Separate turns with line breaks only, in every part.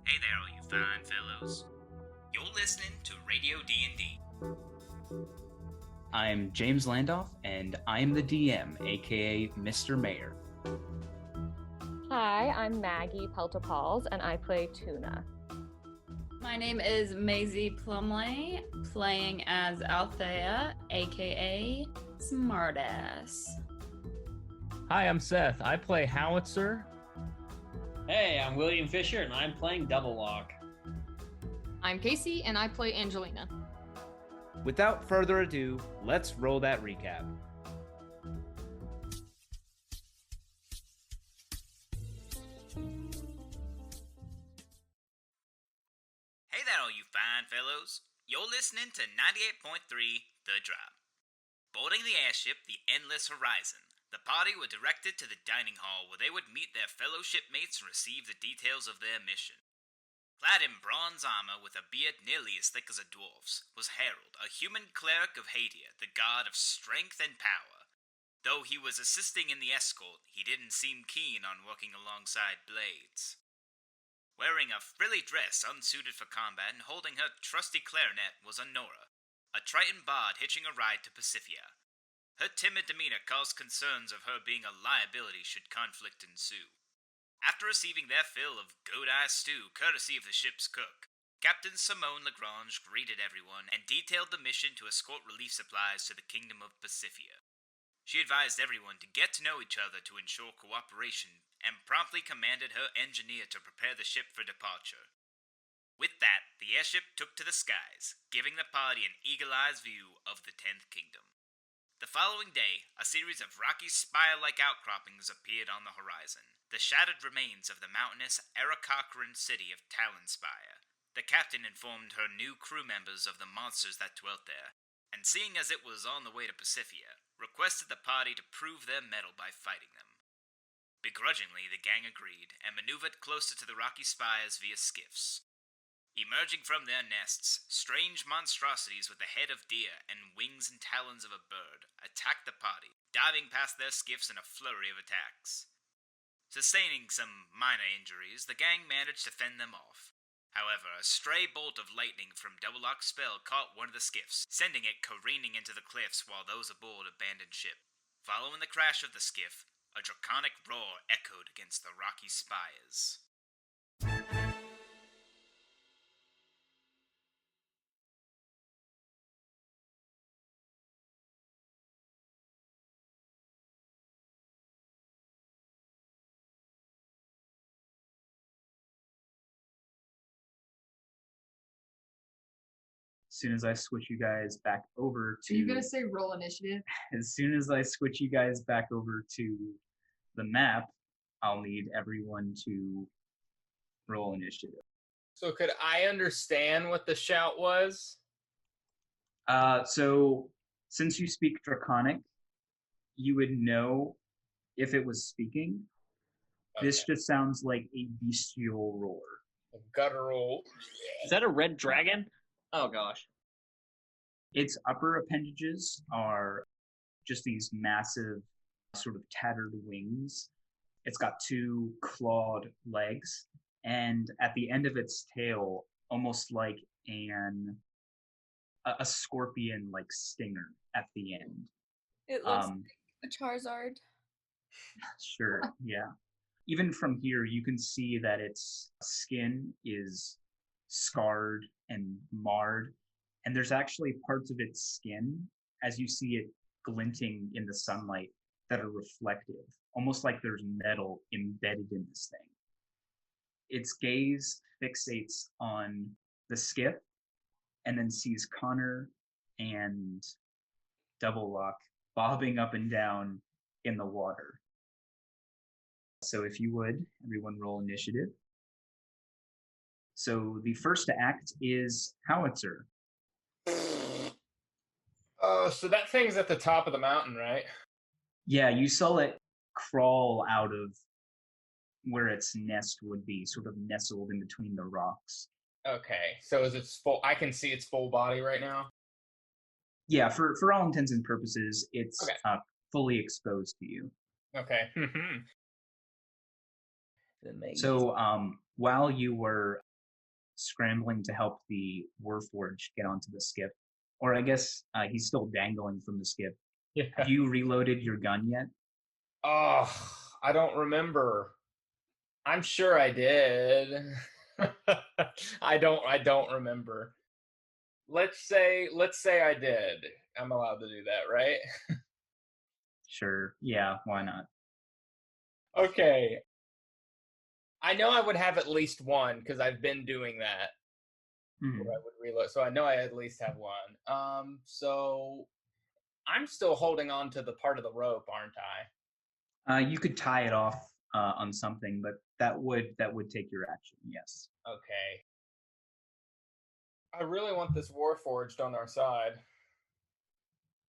Hey there, all you fine fellows. You're listening to Radio D&D.
I'm James Landoff, and I'm the DM, aka Mr. Mayor.
Hi, I'm Maggie Peltopals, and I play Tuna.
My name is Maisie Plumley, playing as Althea, aka Smartass.
Hi, I'm Seth. I play Howitzer.
Hey, I'm William Fisher, and I'm playing Double Lock.
I'm Casey, and I play Angelina.
Without further ado, let's roll that recap.
Hey there, all you fine fellows. You're listening to 98.3 The Drop. Boarding the airship, the Endless Horizon, the party were directed to the dining hall where they would meet their fellow shipmates and receive the details of their mission. Clad in bronze armor with a beard nearly as thick as a dwarf's, was Harold, a human cleric of Hadia, the god of strength and power. Though he was assisting in the escort, he didn't seem keen on working alongside Blades. Wearing a frilly dress unsuited for combat and holding her trusty clarinet was Honora, a Triton bard hitching a ride to Pacifica. Her timid demeanor caused concerns of her being a liability should conflict ensue. After receiving their fill of goat-eye stew courtesy of the ship's cook, Captain Simone Lagrange greeted everyone and detailed the mission to escort relief supplies to the kingdom of Pacifica. She advised everyone to get to know each other to ensure cooperation and promptly commanded her engineer to prepare the ship for departure. With that, the airship took to the skies, giving the party an eagle-eyed view of the 10th Kingdom. The following day, a series of rocky spire-like outcroppings appeared on the horizon, the shattered remains of the mountainous Arakakaran city of Talon, Spire. The captain informed her new crew members of the monsters that dwelt there, and seeing as it was on the way to Pacifica, requested the party to prove their mettle by fighting them. Begrudgingly, the gang agreed, and maneuvered closer to the rocky spires via skiffs. Emerging from their nests, strange monstrosities with the head of deer and wings and talons of a bird attacked the party, diving past their skiffs in a flurry of attacks. Sustaining some minor injuries, the gang managed to fend them off. However, a stray bolt of lightning from Double Lock's spell caught one of the skiffs, sending it careening into the cliffs while those aboard abandoned ship. Following the crash of the skiff, a draconic roar echoed against the rocky spires.
As soon as I switch you guys back over to...
Are you going to say roll initiative?
As soon as I switch you guys back over to the map, I'll need everyone to roll initiative.
So could I understand what the shout was?
So since you speak Draconic, you would know if it was speaking. Okay. This just sounds like a bestial roar.
A guttural.
Is that a red dragon? Oh gosh.
Its upper appendages are just these massive, sort of tattered wings. It's got two clawed legs, and at the end of its tail, almost like a scorpion-like stinger at the end.
It looks like a Charizard.
Sure, yeah. Even from here, you can see that its skin is scarred and marred, and there's actually parts of its skin, as you see it glinting in the sunlight, that are reflective, almost like there's metal embedded in this thing. Its gaze fixates on the skiff and then sees Connor and Double Lock bobbing up and down in the water. So if you would, everyone roll initiative. So the first to act is Howitzer.
So that thing's at the top of the mountain, right?
Yeah, you saw it crawl out of where its nest would be, sort of nestled in between the rocks.
Okay, so is its full? I can see its full body right now.
Yeah, for all intents and purposes, it's okay. Fully exposed to you.
Okay.
So while you were scrambling to help the Warforged get onto the skiff. Or I guess he's still dangling from the skiff.
Yeah.
Have you reloaded your gun yet?
Oh, I don't remember. I'm sure I did. I don't remember. Let's say I did. I'm allowed to do that, right?
Sure. Yeah, why not?
Okay. I know I would have at least one because I've been doing that.
Mhm.
Where I would reload, so I know I at least have one. So I'm still holding on to the part of the rope, aren't I?
You could tie it off on something, but that would take your action. Yes.
Okay. I really want this Warforged on our side,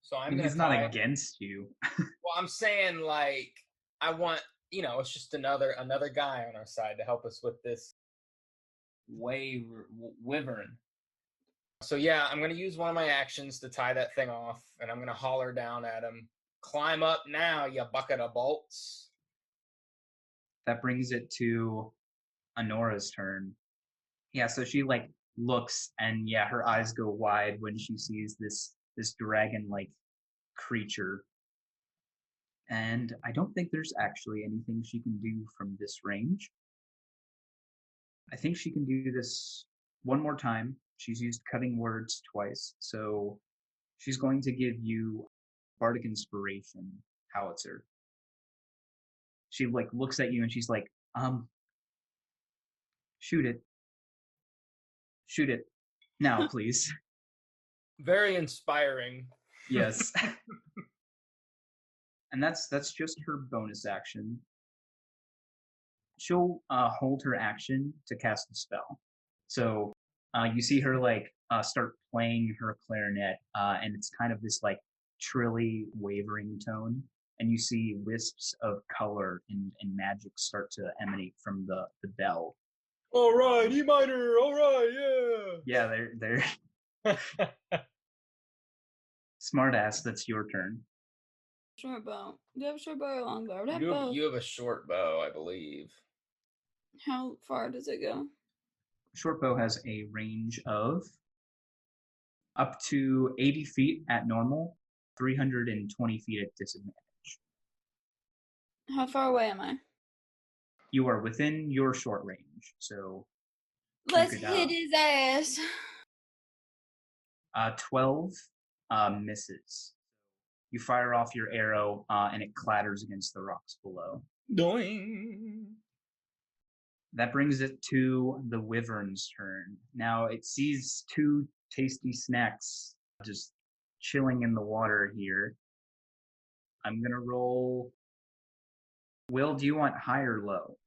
so I'm
And
gonna
he's not
tie.
against you.
Well, I'm saying like I want, it's just another guy on our side to help us with this wyvern. So yeah, I'm gonna use one of my actions to tie that thing off, and I'm gonna holler down at him. Climb up now, you bucket of bolts.
That brings it to Honora's turn. Yeah, so she like looks, and yeah, her eyes go wide when she sees this dragon-like creature. And I don't think there's actually anything she can do from this range. I think she can do this one more time. She's used cutting words twice, so she's going to give you Bardic Inspiration, Howitzer. She like looks at you and she's like, shoot it. Shoot it. Now, please.
Very inspiring.
Yes. And that's just her bonus action. She'll hold her action to cast a spell. So you see her like start playing her clarinet, and it's kind of this like trilly, wavering tone. And you see wisps of color and magic start to emanate from the bell.
All right, E minor. All right,
Yeah, they're Smartass. That's your turn.
Short bow. Do you have a short bow or a long bow? I would have
You
both.
have a short bow, I believe.
How far does it go?
Short bow has a range of up to 80 feet at normal, 320 feet at disadvantage.
How far away am I?
You are within your short range, so
Let's
could,
hit his ass.
12 misses. You fire off your arrow, and it clatters against the rocks below.
Doing.
That brings it to the Wyvern's turn. Now it sees two tasty snacks just chilling in the water here. I'm gonna roll. Will, do you want high or low?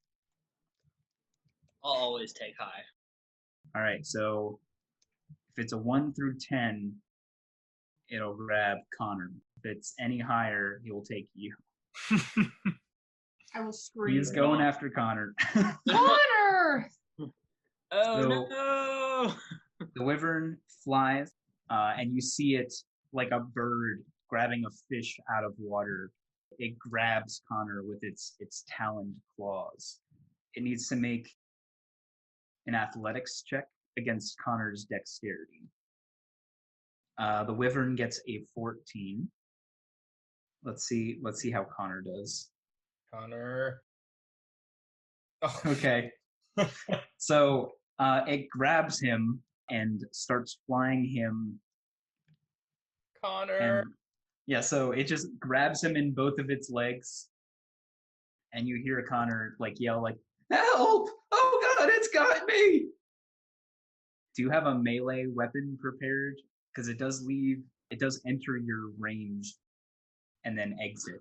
I'll always take high.
All right, so if it's a 1 through 10, it'll grab Connor. If it's any higher, he'll take you.
I will scream.
He's going after Connor.
Connor!
Oh
So-
no!
The Wyvern flies, and you see it like a bird grabbing a fish out of water. It grabs Connor with its taloned claws. It needs to make an athletics check against Connor's dexterity. The Wyvern gets a 14. Let's see how Connor does.
Connor. Oh,
Okay. So it grabs him and starts flying him.
Connor.
And yeah, so it just grabs him in both of its legs. And you hear Connor like yell like, "Help! Oh god, it's got me!" Do you have a melee weapon prepared? Because it does enter your range and then exit.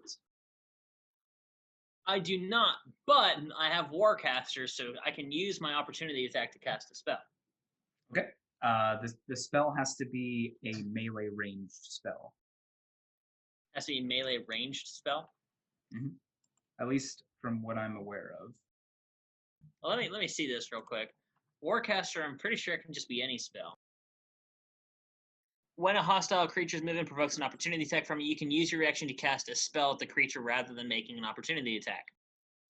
I do not, but I have Warcaster, so I can use my opportunity attack to cast a spell.
Okay. The spell has to be a melee ranged spell.
Has to be a melee ranged spell.
Mm-hmm. At least from what I'm aware of.
Well, let me see this real quick. Warcaster, I'm pretty sure it can just be any spell. When a hostile creature's movement provokes an opportunity attack from you, you can use your reaction to cast a spell at the creature rather than making an opportunity attack.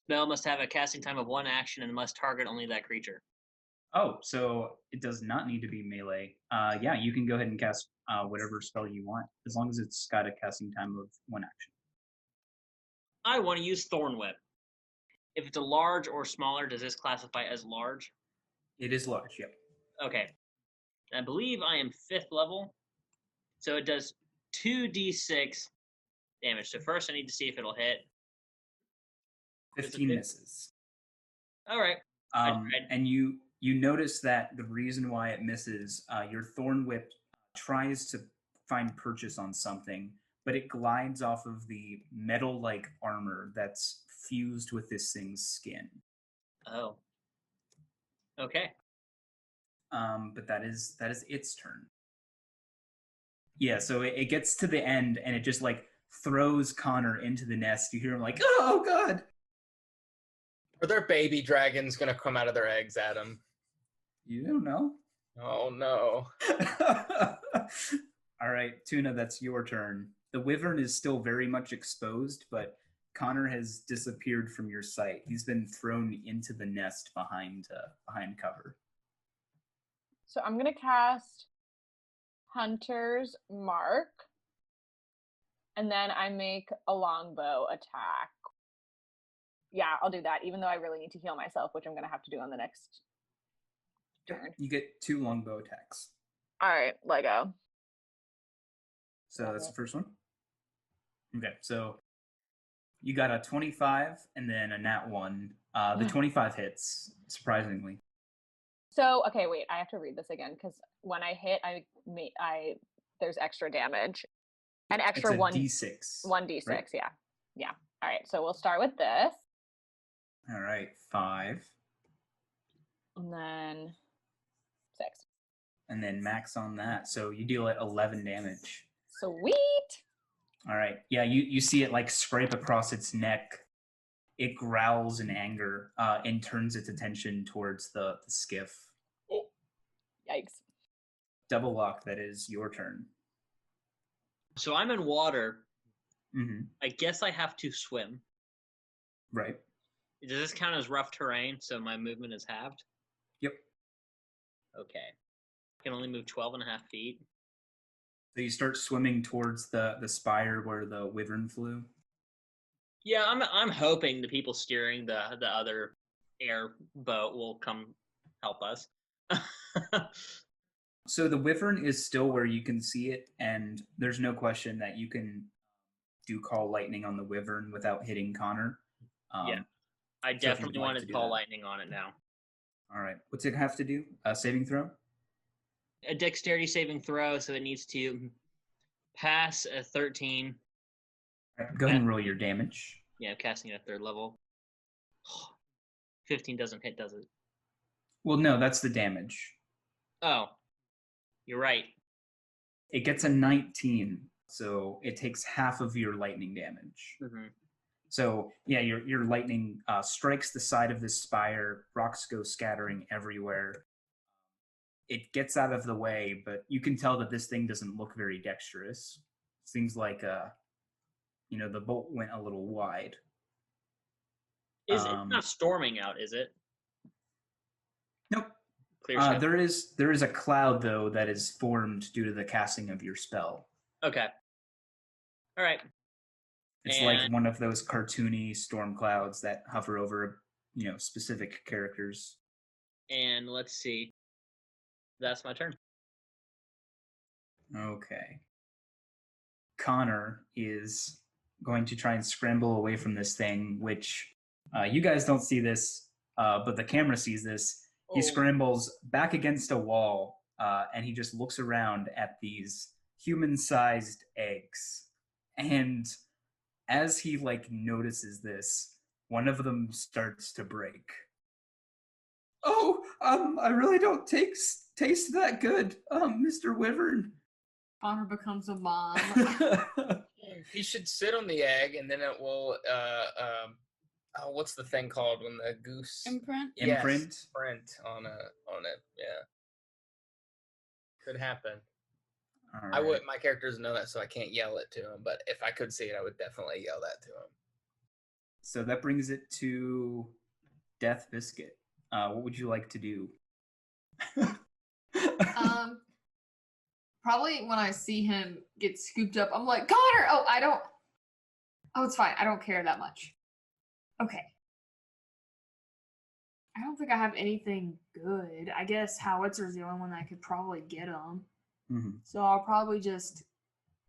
Spell must have a casting time of 1 action and must target only that creature.
Oh, so it does not need to be melee. Yeah, you can go ahead and cast whatever spell you want, as long as it's got a casting time of 1 action.
I want to use Thorn Whip. If it's a large or smaller, does this classify as large?
It is large, yep.
Okay. I believe I am 5th level, so it does 2d6 damage. So first I need to see if it'll hit.
15 misses.
All right. I tried.
And you notice that the reason why it misses, your Thorn Whip tries to find purchase on something, but it glides off of the metal-like armor that's fused with this thing's skin.
Oh. Okay.
But that is its turn. Yeah, so it gets to the end and it just like throws Connor into the nest. You hear him like, "Oh God!"
Are there baby dragons gonna come out of their eggs, Adam?
You don't know.
Oh no.
All right, Tuna, that's your turn. The wyvern is still very much exposed, but Connor has disappeared from your sight. He's been thrown into the nest behind cover.
So I'm gonna cast Hunter's Mark, and then I make a longbow attack. Yeah, I'll do that, even though I really need to heal myself, which I'm gonna have to do on the next turn.
You get 2 longbow attacks.
All right, Lego.
So that's the first one. Okay, so you got a 25 and then a nat 1. The 25 hits, surprisingly.
So, okay, wait, I have to read this again because when I hit, there's extra damage. An extra
it's a
one
d6.
1d6,
right?
yeah. All right, so we'll start with this.
All right, 5.
And then 6.
And then max on that. So you deal it 11 damage.
Sweet.
All right. Yeah, you see it like scrape across its neck. It growls in anger and turns its attention towards the skiff.
Oh.
Yikes.
Double lock, that is your turn.
So I'm in water.
Mm-hmm.
I guess I have to swim.
Right.
Does this count as rough terrain, so my movement is halved?
Yep.
Okay. I can only move 12 and a half feet.
So you start swimming towards the spire where the wyvern flew.
Yeah, I'm hoping the people steering the other airboat will come help us.
So the wyvern is still where you can see it, and there's no question that you can do call lightning on the wyvern without hitting Connor.
Yeah, I
so
definitely
like
wanted to call lightning on it now.
All right. What's it have to do? A saving throw?
A dexterity saving throw, so it needs to pass a 13.
All right, go ahead and roll your damage.
Yeah, I'm casting at 3rd level. 15 doesn't hit, does it?
Well, no, that's the damage.
Oh, you're right.
It gets a 19, so it takes half of your lightning damage.
Mm-hmm.
So, yeah, your lightning strikes the side of this spire. Rocks go scattering everywhere. It gets out of the way, but you can tell that this thing doesn't look very dexterous. Seems like, the bolt went a little wide.
It's not storming out, is it?
Nope.
Clear sky.
There is a cloud, though, that is formed due to the casting of your spell.
Okay. All right.
It's like one of those cartoony storm clouds that hover over, specific characters.
And let's see. That's my turn.
Okay. Connor is going to try and scramble away from this thing, which you guys don't see this, but the camera sees this. He scrambles back against a wall, and he just looks around at these human-sized eggs. And as he notices this, one of them starts to break. Oh, I really don't taste that good, Mr. Wyvern.
Connor becomes a mom.
He should sit on the egg, and then it will. What's the thing called when the goose
Imprint?
Yes,
Imprint
on it. Yeah, could happen.
All
I
right.
would. My character doesn't know that, so I can't yell it to him. But if I could see it, I would definitely yell that to him.
So that brings it to Death Biscuit. What would you like to do?
Probably when I see him get scooped up, I'm like, Connor! Oh, it's fine. I don't care that much. Okay. I don't think I have anything good. I guess Howitzer's the only one that I could probably get him.
Mm-hmm.
So I'll probably just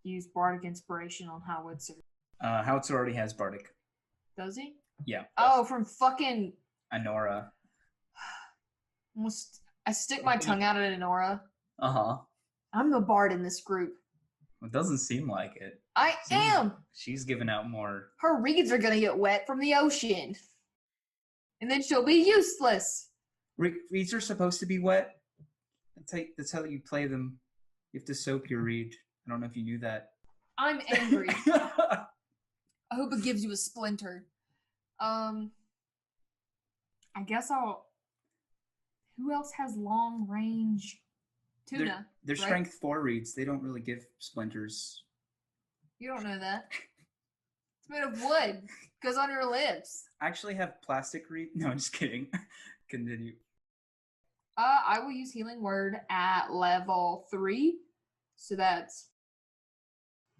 use Bardic Inspiration on Howitzer.
Howitzer already has Bardic.
Does he?
Yeah.
Oh, from fucking
Anora.
I stick my tongue out at Anora.
Uh-huh.
I'm the bard in this group.
It doesn't seem like it.
I am!
She's giving out more.
Her reeds are gonna get wet from the ocean. And then she'll be useless.
Reeds are supposed to be wet. That's how you play them. You have to soak your reed. I don't know if you knew that.
I'm angry. I hope it gives you a splinter. I guess I'll... Who else has long range? Tuna.
They're
right?
strength 4 reeds. They don't really give splinters.
You don't know that. It's made of wood. Goes on your lips.
I actually have plastic reed. No, I'm just kidding. Continue.
I will use Healing Word at level 3. So that's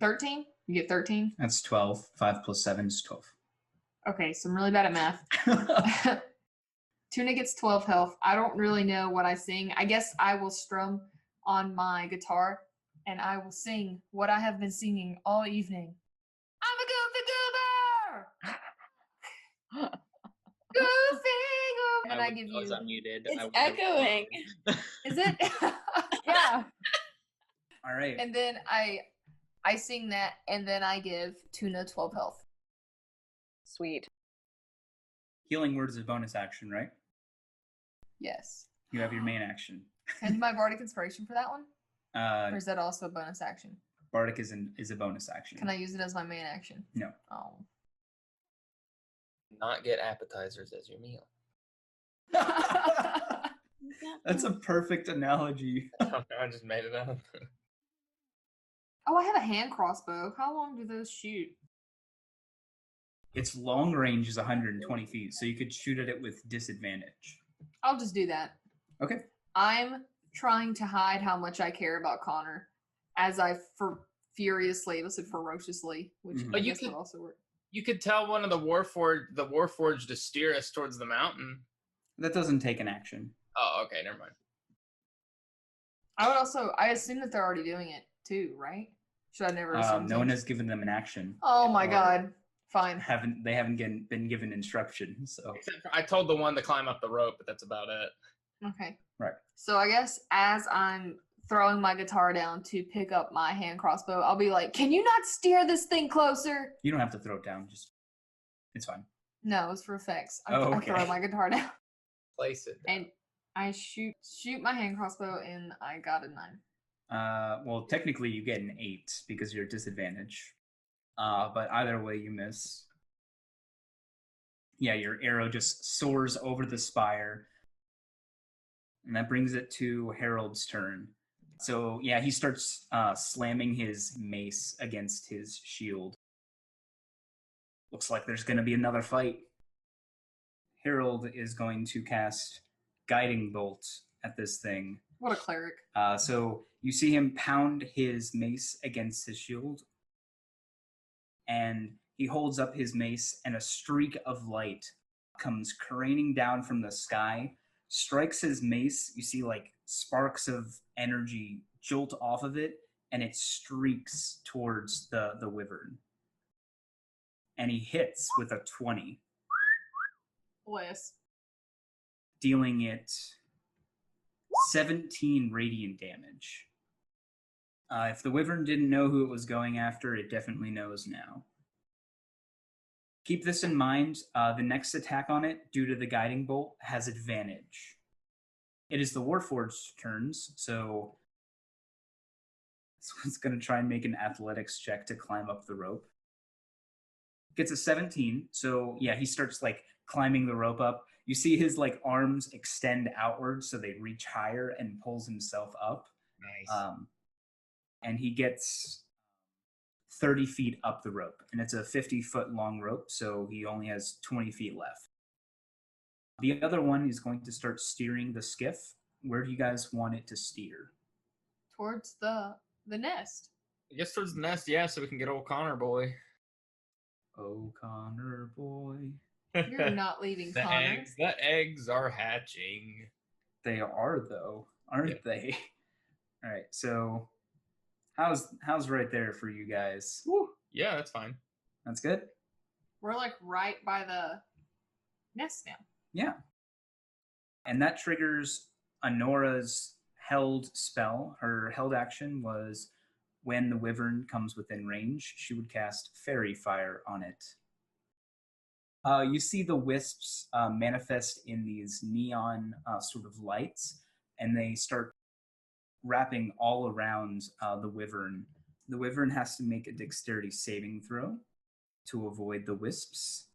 13. You get 13.
That's 12. 5 plus 7 is 12.
Okay, so I'm really bad at math. Tuna gets 12 health. I don't really know what I sing. I guess I will strum on my guitar and I will sing what I have been singing all evening. I'm a goofy goober! Goofy goober! And I give you...
unmuted.
It's echoing.
Is it?
Yeah.
All right.
And then I sing that and then I give Tuna 12 health.
Sweet.
Healing Word is a bonus action, right?
Yes.
You have your main action.
Can I do my Bardic Inspiration for that one? Or
Uh,
is that also a bonus action?
Bardic is a bonus action.
Can I use it as my main action?
No.
Oh.
Not get appetizers as your meal.
That's a perfect analogy.
I just made it up.
Oh, I have a hand crossbow. How long do those shoot?
Its long range is 120 feet, so you could shoot at it with disadvantage.
I'll just do that.
Okay.
I'm trying to hide how much I care about Connor as I furiously, let's say ferociously, which
Mhm.
I
But you
guess
could-
would also work.
You could tell one of the Warforged to steer us towards the mountain.
That doesn't take an action.
Oh, okay, never mind.
I assume that they're already doing it too, right? Should I never assume
No one
things?
has given them an action.
Oh my
or
god. Fine.
They haven't been given instruction, so
Except for I told the one to climb up the rope, but that's about it.
Okay.
Right.
So I guess as I'm throwing my guitar down to pick up my hand crossbow, I'll be like, "Can you not steer this thing closer?"
you don't have to throw it down. Just it's fine.
No, it's for effects. I
Okay.
throw my guitar down
Place it.
and I shoot my hand crossbow and I got a 9.
Well, technically you get an 8 because you're at disadvantage. But either way you miss. Yeah, your arrow just soars over the spire. And that brings it to Harold's turn. So yeah, he starts slamming his mace against his shield. Looks like there's going to be another fight. Harold is going to cast Guiding Bolt at this thing.
What a cleric.
So you see him pound his mace against his shield, and he holds up his mace, and a streak of light comes careening down from the sky, strikes his mace. You see like sparks of energy jolt off of it, and it streaks towards the wyvern. And he hits with a 20,
Bliss.
dealing it 17 radiant damage. If the wyvern didn't know who it was going after, it definitely knows now. Keep this in mind. The next attack on it, due to the guiding bolt, has advantage. It is the Warforged's turns, so this one's going to try and make an athletics check to climb up the rope. Gets a 17, so yeah, he starts like climbing the rope up. You see his like arms extend outwards so they reach higher, and pulls himself up.
Nice.
And he gets 30 feet up the rope, and it's a 50-foot long rope, so he only has 20 feet left. The other one is going to start steering the skiff. where do you guys want it to steer?
Towards the nest.
I guess towards the nest, yeah, so we can get old Connor boy.
Oh, Connor boy.
You're not leaving
The
Connor.
eggs are hatching.
They are though, aren't they? All right. So how's right there for you guys?
Woo. Yeah, that's fine.
That's good.
We're like right by the nest now.
Yeah. And that triggers Honora's held spell. Her held action was when the wyvern comes within range, she would cast Fairy Fire on it. You see the wisps manifest in these neon sort of lights, and they start wrapping all around the wyvern. The wyvern has to make a dexterity saving throw to avoid the wisps.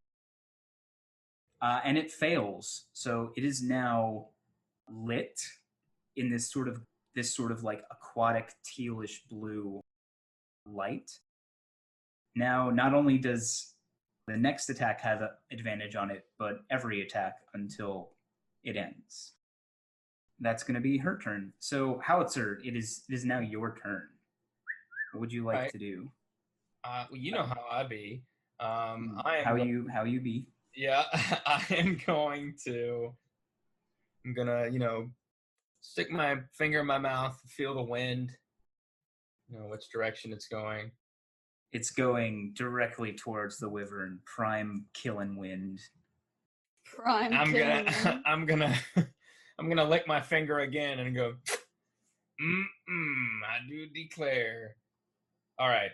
And it fails, so it is now lit in this sort of like aquatic tealish blue light. Now, not only does the next attack have an advantage on it, but every attack until it ends. That's going to be her turn. So, Howitzer, it is now your turn. What would you like to do?
Well, you know how I be.
How you be?
Yeah, I'm gonna, stick my finger in my mouth, feel the wind, which direction it's going.
It's going directly towards the wyvern, prime killing wind.
I'm gonna lick my finger again and go, I do declare. All right,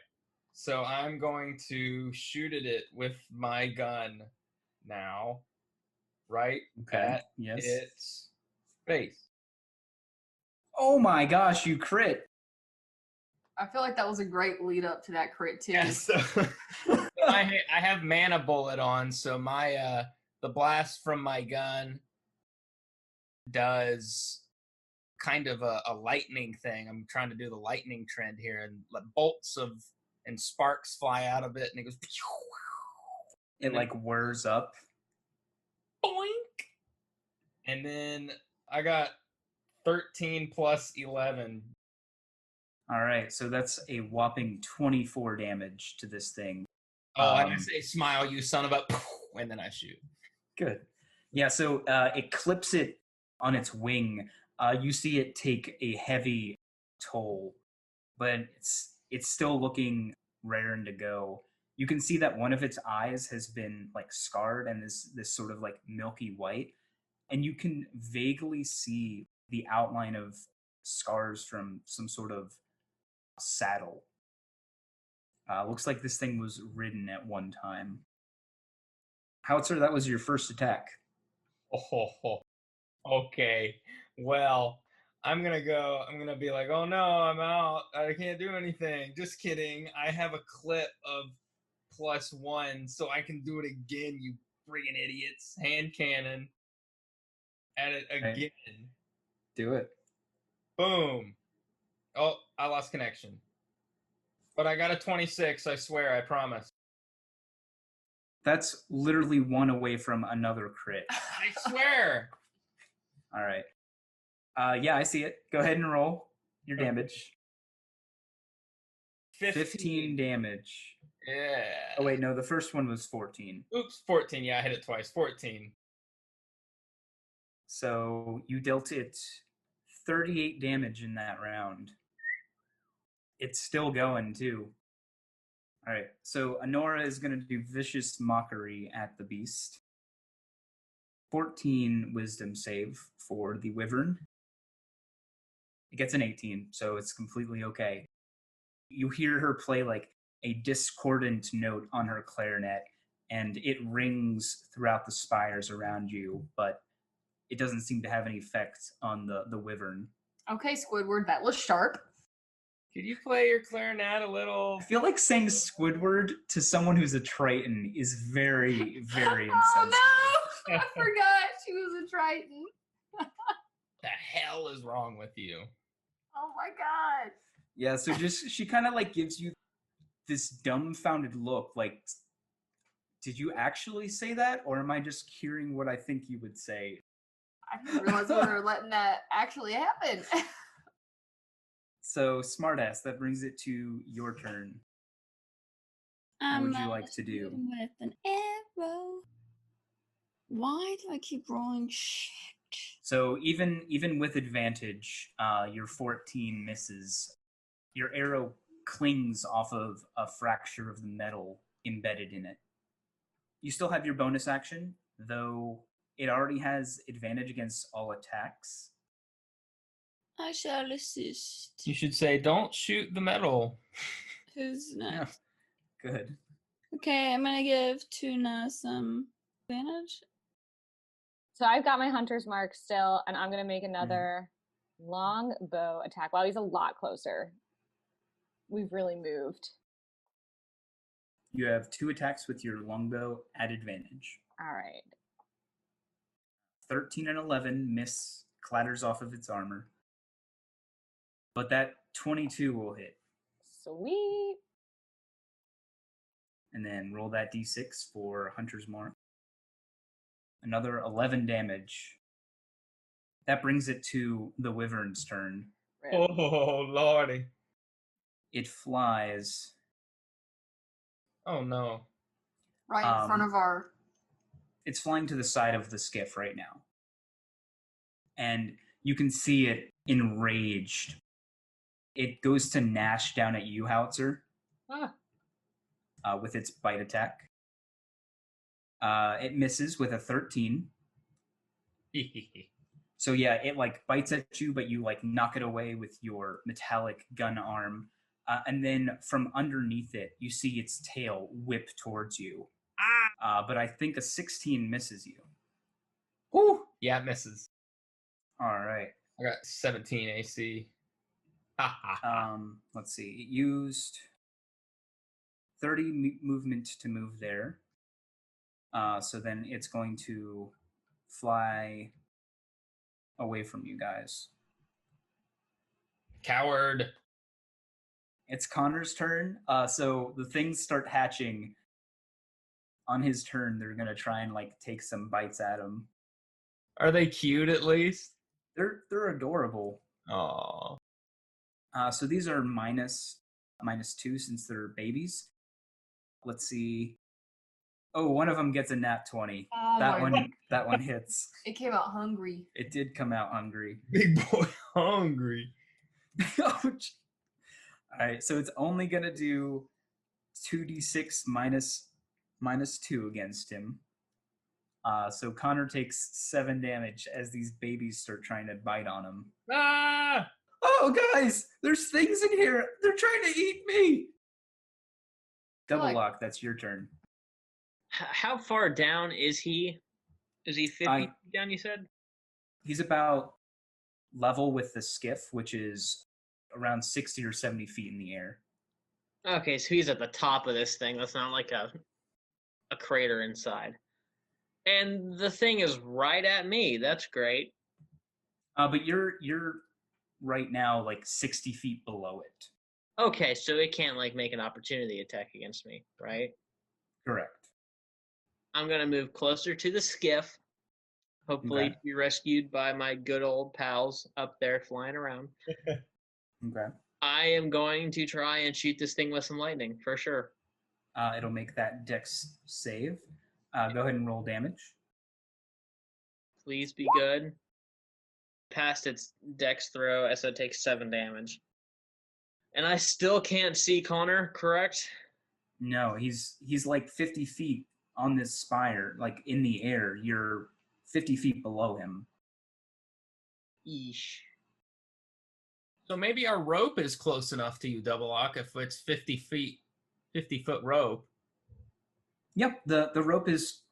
so I'm going to shoot at it with my gun now, right at its face.
Oh my gosh, you crit.
I feel like that was a great lead up to that crit too.
Yeah, so I have mana bullet on, so my the blast from my gun does kind of a lightning thing. I'm trying to do the lightning trend here, and bolts and sparks fly out of it, and it goes.
It like whirs up.
Boink! And then I got 13 plus 11.
All right, so that's a whopping 24 damage to this thing.
Oh, and I say, smile, you son of a... And then I shoot.
Good. Yeah, so it clips it on its wing. You see it take a heavy toll, but it's still looking raring to go. You can see that one of its eyes has been like scarred and this sort of like milky white, and you can vaguely see the outline of scars from some sort of saddle. Looks like this thing was ridden at one time. Howitzer, that was your first attack.
Oh, okay. Well, I'm gonna be like, oh no, I'm out. I can't do anything. Just kidding. I have a clip of +1, so I can do it again, you friggin' idiots. Hand cannon. At it again.
Right. Do it.
Boom. Oh, I lost connection. But I got a 26, I swear, I promise.
That's literally one away from another crit.
I swear.
All right. Yeah, I see it. Go ahead and roll your damage. 15 damage.
Yeah.
Oh, wait, no, the first one was 14.
Oops, 14. Yeah, I hit it twice. 14.
So you dealt it 38 damage in that round. It's still going, too. All right, so Honora is going to do Vicious Mockery at the beast. 14 wisdom save for the wyvern. It gets an 18, so it's completely okay. You hear her play like a discordant note on her clarinet, and it rings throughout the spires around you, but it doesn't seem to have any effect on the wyvern.
Okay, Squidward, that was sharp.
Could you play your clarinet a little?
I feel like saying Squidward to someone who's a Triton is very, very insensitive.
Oh no! I forgot she was a Triton.
The hell is wrong with you?
Oh my god.
Yeah, so she kind of like gives you this dumbfounded look, like, did you actually say that, or am I just hearing what I think you would say?
I didn't realize we were letting that actually happen.
So, smartass, that brings it to your turn. What would you like to do?
With an arrow. Why do I keep rolling shit?
So even with advantage, your 14 misses. Your arrow clings off of a fracture of the metal embedded in it. You still have your bonus action, though it already has advantage against all attacks.
I shall assist.
You should say, "Don't shoot the metal."
Who's next?
Yeah. Good.
Okay, I'm gonna give Tuna some advantage.
So I've got my hunter's mark still, and I'm going to make another long bow attack. Wow, he's a lot closer. We've really moved.
You have 2 attacks with your longbow at advantage.
All right.
13 and 11 miss, clatters off of its armor. But that 22 will hit.
Sweet.
And then roll that d6 for Hunter's Mark. Another 11 damage. That brings it to the Wyvern's turn.
Rip.
Oh, lordy.
It flies.
Oh, no.
Right in front of our.
It's flying to the side of the skiff right now. And you can see it enraged. It goes to gnash down at you, Howitzer, with its bite attack. It misses with a 13. So yeah, it like bites at you, but you like knock it away with your metallic gun arm. And then from underneath it, you see its tail whip towards you. But I think a 16 misses you.
Whew. Yeah, it misses.
All right.
I got 17 AC.
Let's see. It used 30 movement to move there. So then it's going to fly away from you guys.
Coward.
It's Connor's turn. So the things start hatching. On his turn, they're gonna try and like take some bites at him.
Are they cute at least?
They're adorable.
Aww.
So these are -2 since they're babies. Let's see. Oh, one of them gets a nat 20.
Oh
that
my
one
God.
that one hits.
It came out hungry.
It did come out hungry.
Big boy hungry.
Ouch. All right, so it's only gonna do 2d6 -2 against him. So Connor takes 7 damage as these babies start trying to bite on him.
Ah!
Oh, guys, there's things in here. They're trying to eat me. Double
Like-
lock. That's your turn.
How far down is he? Is he 50 feet down, you said?
He's about level with the skiff, which is around 60 or 70 feet in the air.
Okay, so he's at the top of this thing. That's not like a crater inside. And the thing is right at me. That's great.
But you're right now like 60 feet below it.
Okay, so it can't like make an opportunity attack against me, right?
Correct.
I'm gonna move closer to the skiff. Hopefully
Okay.
be rescued by my good old pals up there flying around.
Okay.
I am going to try and shoot this thing with some lightning for sure.
It'll make that dex save. Go ahead and roll damage.
Please be good. Passed its dex throw, so it takes 7 damage. And I still can't see Connor, correct?
No, he's like 50 feet on this spire, like in the air. You're 50 feet below him.
Eesh.
So maybe our rope is close enough to you, Double Lock, if it's 50-foot rope.
Yep, the rope is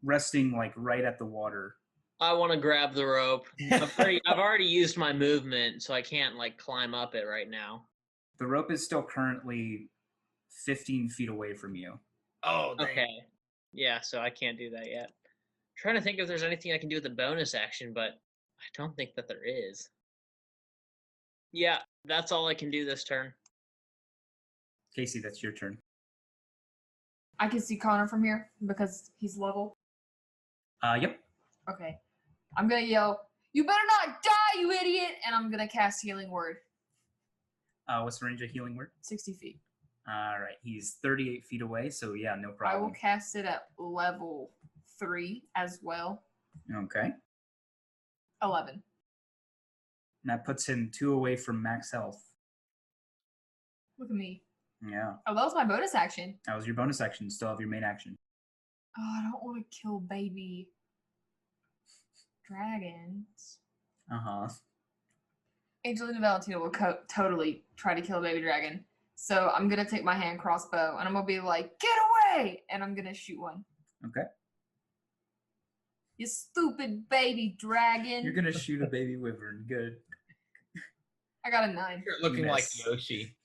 resting like right at the water.
I want to grab the rope. I've already used my movement, so I can't like climb up it right now.
The rope is still currently 15 feet away from you.
Oh, dang.
Okay. Yeah, so I can't do that yet. Trying to think if there's anything I can do with the bonus action, but I don't think that there is. Yeah, that's all I can do this turn.
Casey, that's your turn.
I can see Connor from here because he's level.
Yep.
Okay. I'm gonna yell, You better not die, you idiot! And I'm gonna cast Healing Word.
What's the range of healing word?
60 feet.
All right, he's 38 feet away, so yeah, no problem.
I will cast it at level 3 as well.
Okay.
11.
And that puts him 2 away from max health.
Look at me.
Yeah.
Oh, that was my bonus action.
That was your bonus action. You still have your main action.
Oh, I don't want to kill baby dragons.
Uh-huh.
Angelina Valentina will totally try to kill a baby dragon. So I'm going to take my hand crossbow and I'm going to be like, get away! And I'm going to shoot one.
Okay.
You stupid baby dragon.
You're going to shoot a baby wyvern. Good.
I got a 9.
You're looking like
Miss.
Yoshi.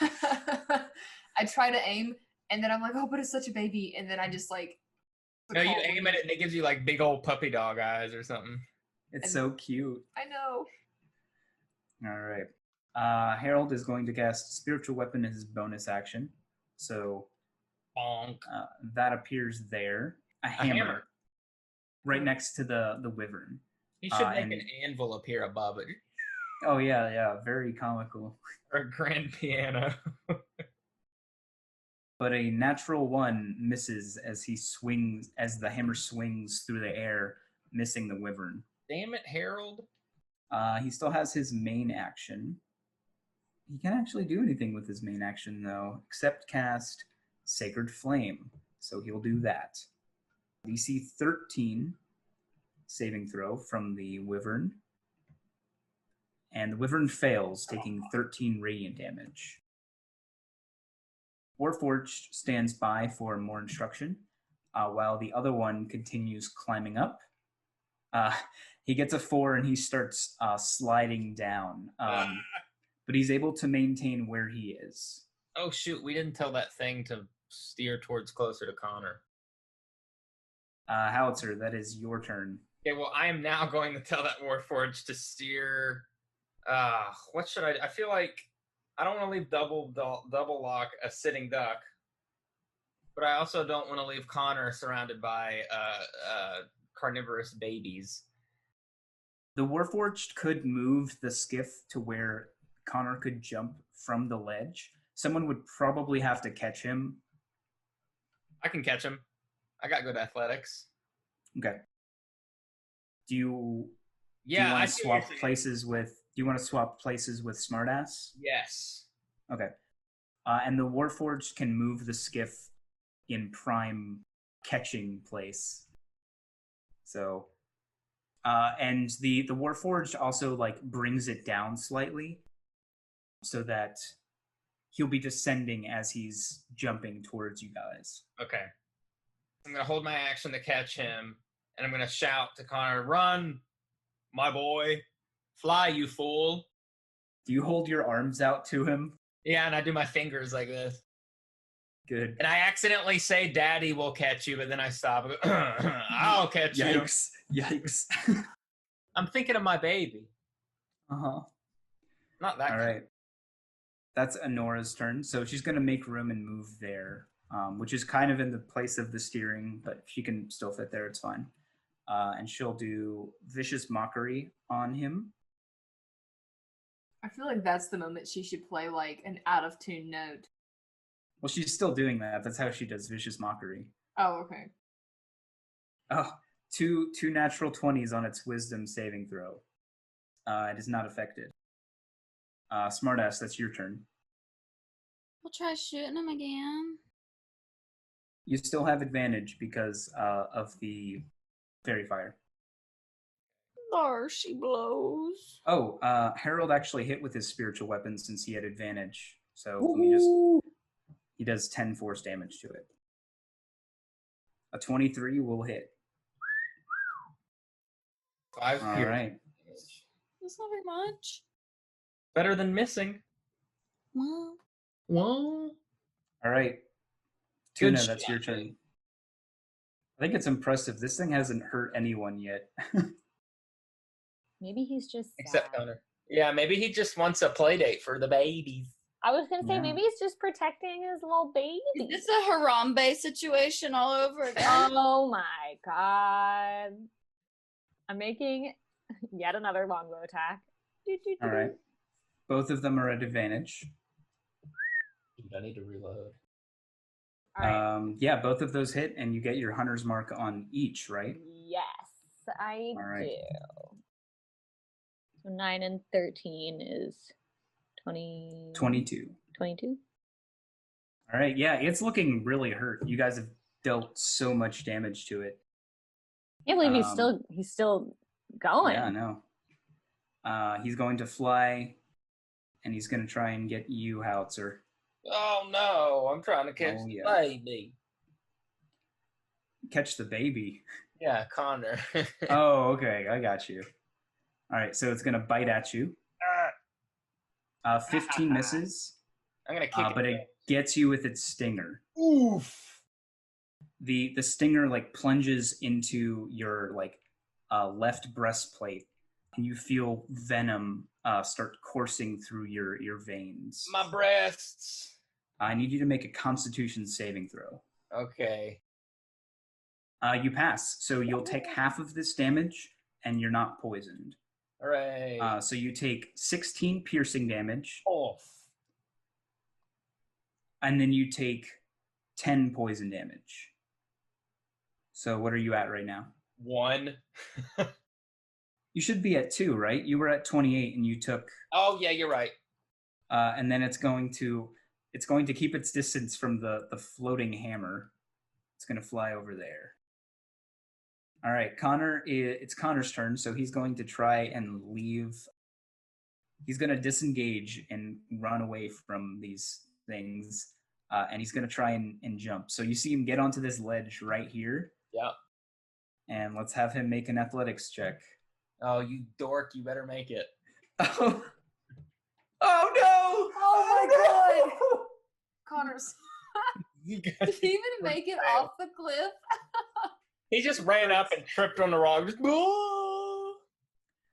I try to aim and then I'm like, oh, but it's such a baby. And then I just like.
No, you aim at it and it gives you like big old puppy dog eyes or something.
It's so cute.
I know.
All right. Harold is going to cast Spiritual Weapon as his bonus action. So
Bonk.
that appears there. A hammer. Right next to the wyvern.
He should make an anvil appear above it.
Oh, yeah. Very comical.
Or a grand piano.
But a natural 1 misses as the hammer swings through the air, missing the wyvern.
Damn it, Harold.
He still has his main action. He can't actually do anything with his main action, though, except cast Sacred Flame. So he'll do that. DC 13 saving throw from the wyvern. And the wyvern fails, taking 13 radiant damage. Warforged stands by for more instruction, while the other one continues climbing up. He gets a 4 and he starts sliding down. But he's able to maintain where he is.
Oh, shoot. We didn't tell that thing to steer towards closer to Connor.
Howitzer, that is your turn.
Okay, well, I am now going to tell that Warforged to steer. What should I feel like I don't want to leave double lock a sitting duck, but I also don't want to leave Connor surrounded by carnivorous babies.
The Warforged could move the skiff to where Connor could jump from the ledge. Someone would probably have to catch him.
I can catch him. I got good athletics.
Okay. Do you
Yeah,
want
I
to
see what you're
swap
saying.
places with? Do you want to swap places with Smartass?
Yes.
Okay. And the Warforged can move the skiff in prime catching place. So, and the Warforged also like brings it down slightly, so that he'll be descending as he's jumping towards you guys.
Okay. I'm going to hold my action to catch him, and I'm going to shout to Connor, run, my boy. Fly, you fool.
Do you hold your arms out to him?
Yeah, and I do my fingers like this.
Good.
And I accidentally say, Daddy will catch you, but then I stop. I go, I'll catch you.
Yikes.
I'm thinking of my baby.
Uh-huh.
Not that
All
kind.
right. That's Anora's turn. So she's going to make room and move there, which is kind of in the place of the steering, but she can still fit there. It's fine. And she'll do Vicious Mockery on him.
I feel like that's the moment she should play like an out of tune note.
Well, she's still doing that. That's how she does Vicious Mockery.
Oh, okay.
Oh, two natural 20s on its Wisdom saving throw. It is not affected. Smartass, that's your turn.
We'll try shooting him again.
You still have advantage because of the fairy fire.
There she blows.
Oh, Harold actually hit with his spiritual weapon since he had advantage. So let me just... He does 10 force damage to it. A 23 will hit.
5
All
piercing.
right.
That's not very much.
Better than missing.
Well,
Whoa.
All right.
Good
Tuna, that's your
shot.
turn. I think it's impressive. This thing hasn't hurt anyone yet.
Maybe he's just
Except
sad.
Connor. Yeah, maybe he just wants a play date for the babies.
I was gonna say
Yeah.
maybe he's just protecting his little baby.
it's a Harambe situation all over again.
Oh my god! I'm making Yet another longbow attack.
All right. Both of them are at advantage.
I need to reload.
All right.
Yeah, both of those hit, and you get your hunter's mark on each, right?
Yes, I
All right.
do. So 9 and 13 is 20.
22.
22?
All right, yeah, it's looking really hurt. You guys have dealt so much damage to it.
I can't believe he's still going.
Yeah, I know. He's going to fly, and he's going to try and get you, Howitzer.
Oh no, I'm trying to catch
Oh,
the
yeah.
baby.
Catch the baby.
Yeah, Connor.
Oh, okay, I got you. All right, so it's going to bite at you. 15 misses,
I'm gonna kick
but
it.
it gets you with its stinger.
Oof.
The stinger like plunges into your left breastplate, and you feel venom start coursing through your veins.
My breasts.
I need you to make a Constitution saving throw.
Okay.
You pass, so you'll take half of this damage, and you're not poisoned.
Hooray.
So you take 16 piercing damage,
Off.
and then you take 10 poison damage. So what are you at right now?
1.
You should be at 2, right? You were at 28, and you took.
Oh yeah, you're right.
And then it's going to keep its distance from the floating hammer. It's going to fly over there. All right, it's Connor's turn, so he's going to try and leave. He's going to disengage and run away from these things, and he's going to try and jump. So you see him get onto this ledge right here.
Yep.
And let's have him make an athletics check.
Oh, you dork! You better make it.
Oh, oh no!
Oh my god! Connor's.
You
Did
guys-
he even make it off the cliff?
He just ran up and tripped on the rock. Just, "Whoa!"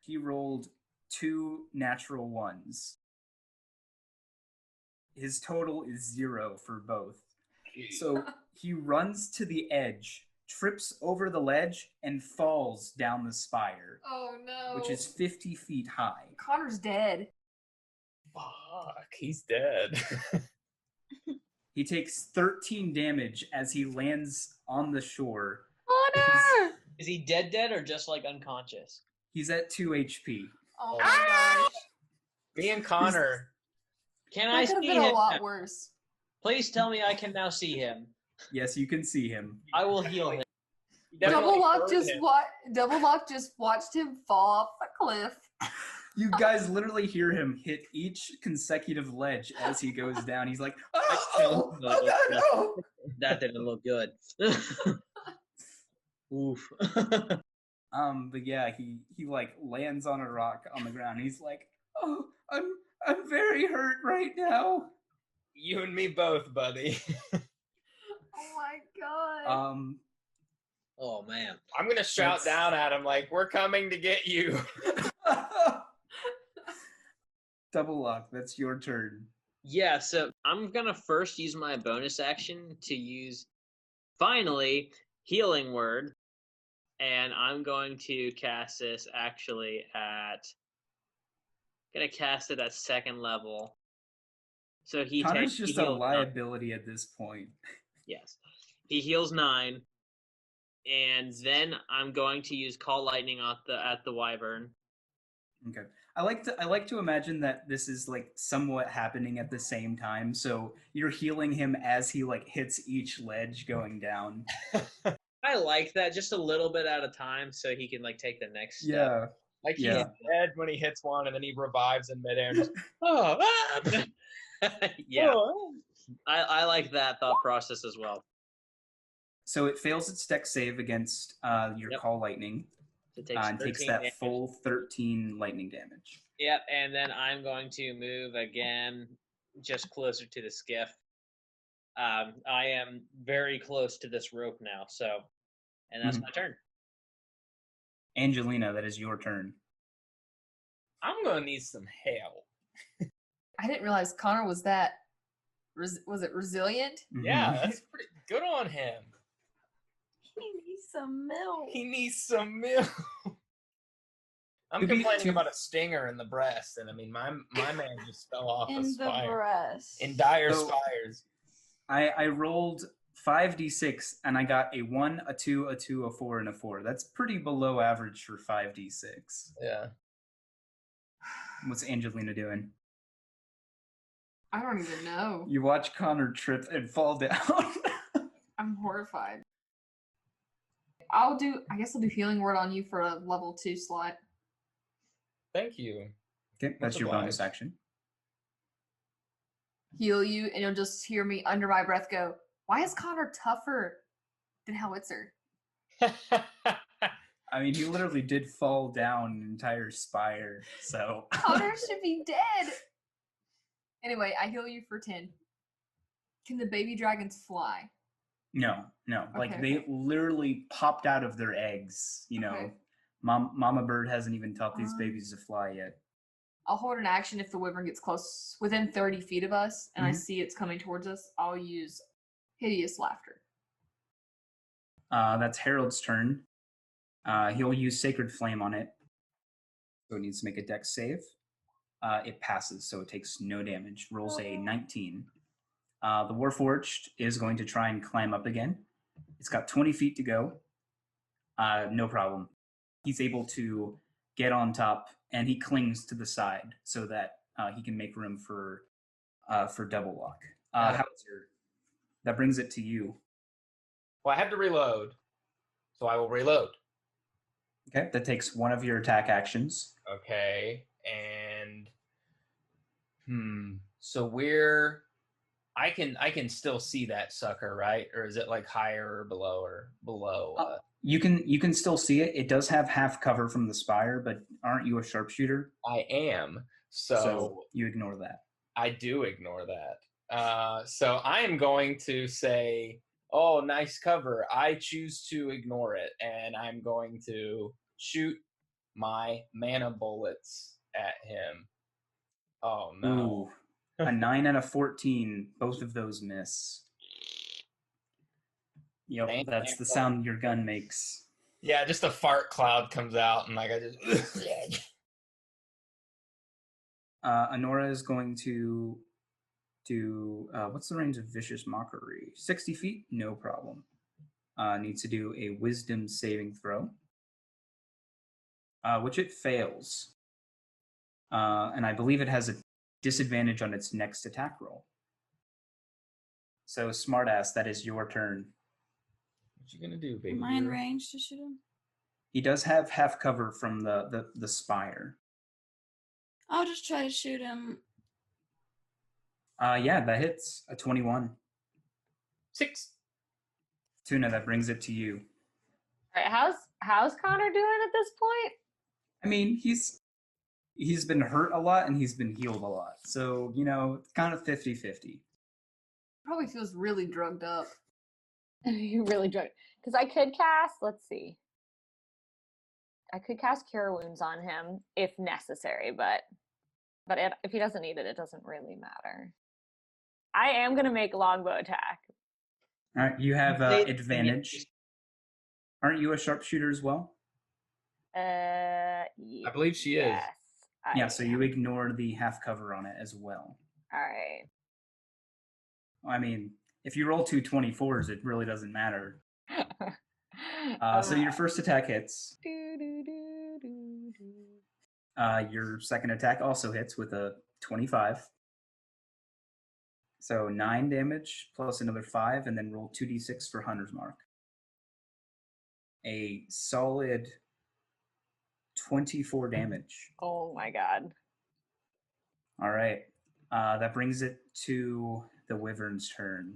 He rolled 2 natural ones. His total is 0 for both. So he runs to the edge, trips over the ledge, and falls down the spire,
Oh no.
which is 50 feet high.
Connor's dead.
Fuck, he's dead.
He takes 13 damage as he lands on the shore.
Connor!
Is he dead or just like unconscious?
He's at 2 HP.
Oh
Oh.
my gosh.
Me and Connor.
Can
That
I
could have
see
been a
him?
lot worse.
Please tell me I can now see him.
Yes, you can see him.
I will heal him.
Double Lock
hurt
just
him.
Double Lock just watched him fall off the cliff.
You guys literally hear him hit each consecutive ledge as he goes down. He's like, oh no!
That didn't look good. Oof.
But yeah, he like lands on a rock on the ground. He's like, oh, I'm very hurt right now.
You and me both, buddy.
Oh my god.
Oh man.
I'm gonna shout down at him like, "We're coming to get you."
Double Lock, that's your turn.
Yeah, so I'm gonna first use my bonus action to use finally Healing Word. And I'm going to cast this actually gonna cast it at 2nd level. So he
Connor's
takes
just a liability at this point.
Yes. He heals 9. And then I'm going to use Call Lightning at the Wyvern.
Okay. I like to imagine that this is like somewhat happening at the same time. So you're healing him as he like hits each ledge going down.
I like that, just a little bit at a time so he can like take the next step.
Yeah.
Like he's
Yeah.
dead when he hits one, and then he revives in midair. And just,
Yeah. I like that thought process as well.
So it fails its dex save against your
Yep.
Call Lightning.
It takes
And takes
13
that
damage.
full 13 lightning damage.
Yep, and then I'm going to move again just closer to the skiff. I am very close to this rope now, and that's my turn.
Angelina, that is your turn.
I'm gonna need some help.
I didn't realize Connor was that. Was it resilient?
Yeah,
Mhm.
that's pretty good on him.
He needs some milk.
He needs some milk. I'm
It'd be
complaining
too-
about a stinger in the breast, and I mean my man just fell off a
In the
spire.
breast.
In dire
So-
spires.
I rolled 5d6 and I got a 1, a 2, a 2, a 4, and a 4. That's pretty below average for 5d6.
Yeah.
What's Angelina doing?
I don't even know.
You watch Connor trip and fall down.
I'm horrified. I guess I'll do healing word on you for a level 2 slot.
Thank you.
Okay, that's
Much
your bonus
obliged.
action.
Heal you, and you'll just hear me under my breath go, why is Connor tougher than Howitzer?
I mean, he literally did fall down an entire spire, so.
Connor should be dead. Anyway, I heal you for 10. Can the baby dragons fly?
No. Like,
Okay.
they literally popped out of their eggs, you know.
Okay.
Mama bird hasn't even taught these
Um,
babies to fly yet.
I'll hold an action if the wyvern gets close, within 30 feet of us, and I
Mhm.
see it's coming towards us. I'll use hideous laughter.
That's Harold's turn. He'll use Sacred Flame on it. So it needs to make a dex save. It passes, so it takes no damage. Rolls a 19. The Warforged is going to try and climb up again. It's got 20 feet to go. No problem. He's able to get on top, and he clings to the side so that he can make room for double lock. Howitzer, that brings it to you.
Well, I had to reload, so I will reload.
Okay, that takes one of your attack actions.
Okay, and so I can still see that sucker, right? Or is it like higher or below?
You can still see it. It does have half cover from the spire, but aren't you a sharpshooter?
I am.
So
So
you ignore that.
I do ignore that. So I am going to say, oh, nice cover. I choose to ignore it, and I'm going to shoot my mana bullets at him. Oh, no.
Ooh, a 9 and a 14. Both of those miss. Yep,
Damn.
that's the sound your gun makes.
Yeah, just a fart cloud comes out, and like I just...
Honora is going to do, what's the range of Vicious Mockery? 60 feet? No problem. Needs to do a Wisdom saving throw, which it fails. And I believe it has a disadvantage on its next attack roll. So, smartass, that is your turn.
What you gonna do, baby?
Am I in
girl?
range to shoot him?
He does have half cover from the spire.
I'll just try to shoot him.
Yeah, that hits. A 21.
6.
Tuna, that brings it to you.
All right, how's Connor doing at this point?
I mean, he's been hurt a lot and he's been healed a lot. So, you know, it's kind of 50-50.
Probably feels really drugged up.
You really drunk. Because I could cast, let's see. I could cast Cure Wounds on him if necessary, but if he doesn't need it, it doesn't really matter. I am going to make longbow attack.
All right, you have
Say-
advantage. Aren't you a sharpshooter as well?
I believe she is.
Yes.
Yeah, so you ignore the half cover on it as well.
All right.
I mean, if you roll two 24s, it really doesn't matter. So your first attack hits. Your second attack also hits with a 25. So 9 damage plus another 5, and then roll 2d6 for Hunter's Mark. A solid 24 damage.
Oh my god.
All right. That brings it to the Wyvern's turn.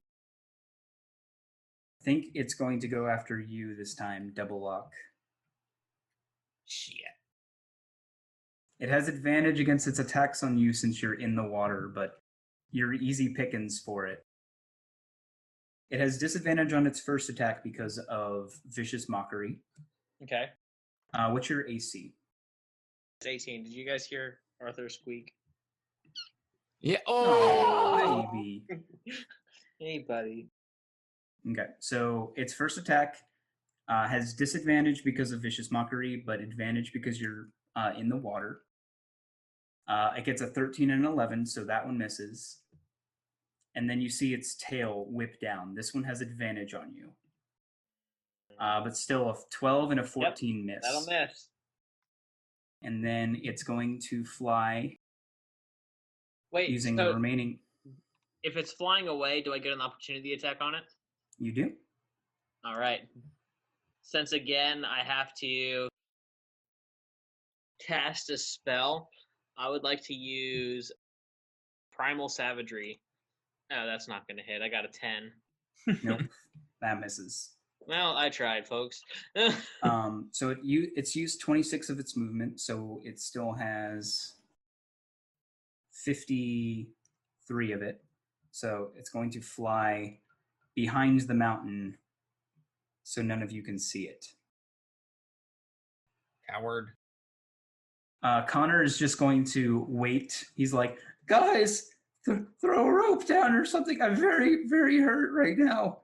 I think it's going to go after you this time, Double Lock.
Shit.
It has advantage against its attacks on you since you're in the water, but you're easy pickings for it. It has disadvantage on its first attack because of Vicious Mockery.
Okay.
What's your AC?
It's 18. Did you guys hear Arthur squeak?
Yeah.
Oh, baby.
Hey, buddy.
Okay, so its first attack Has disadvantage because of Vicious Mockery, but advantage because you're in the water. It gets a 13 and an 11, so that one misses. And then you see its tail whip down. This one has advantage on you. But still a 12 and a 14 miss.
That'll miss.
And then it's going to fly
Wait,
using
so
the remaining.
if it's flying away, do I get an opportunity attack on it?
You do?
All right. Since again I have to cast a spell, I would like to use Primal Savagery. Oh, that's not going to hit. I got a 10.
Nope. That misses.
Well, I tried, folks.
So it's used 26 of its movement, so it still has 53 of it. So it's going to fly behind the mountain so none of you can see it.
Coward.
Connor is just going to wait. He's like, guys, throw a rope down or something. I'm very, very hurt right now.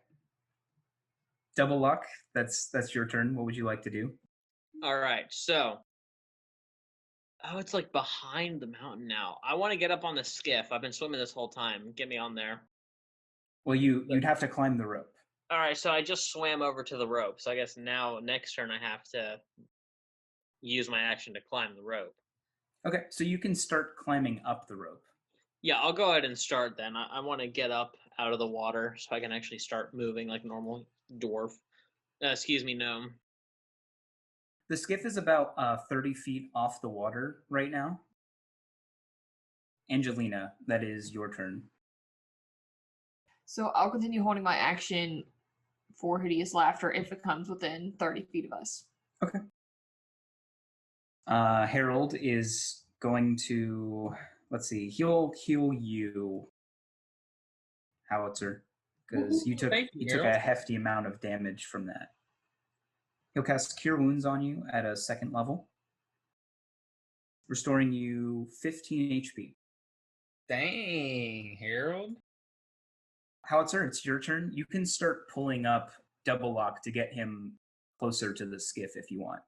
Double luck. That's your turn. What would you like to do?
All right, so it's like behind the mountain now. I want to get up on the skiff. I've been swimming this whole time. Get me on there.
Well, you'd have to climb the rope.
All right, so I just swam over to the rope. So I guess now next turn I have to use my action to climb the rope.
Okay, so you can start climbing up the rope.
Yeah, I'll go ahead and start then. I want to get up out of the water so I can actually start moving like normal dwarf. Gnome.
The skiff is about 30 feet off the water right now. Angelina, that is your turn.
So I'll continue holding my action for Hideous Laughter if it comes within 30 feet of us.
Okay. Harold is going to, let's see, he'll heal you, Howitzer, because you took a hefty amount of damage from that. He'll cast Cure Wounds on you at a 2nd level, restoring you 15 HP.
Dang, Harold.
Howitzer, it's your turn. You can start pulling up Double Lock to get him closer to the skiff if you want.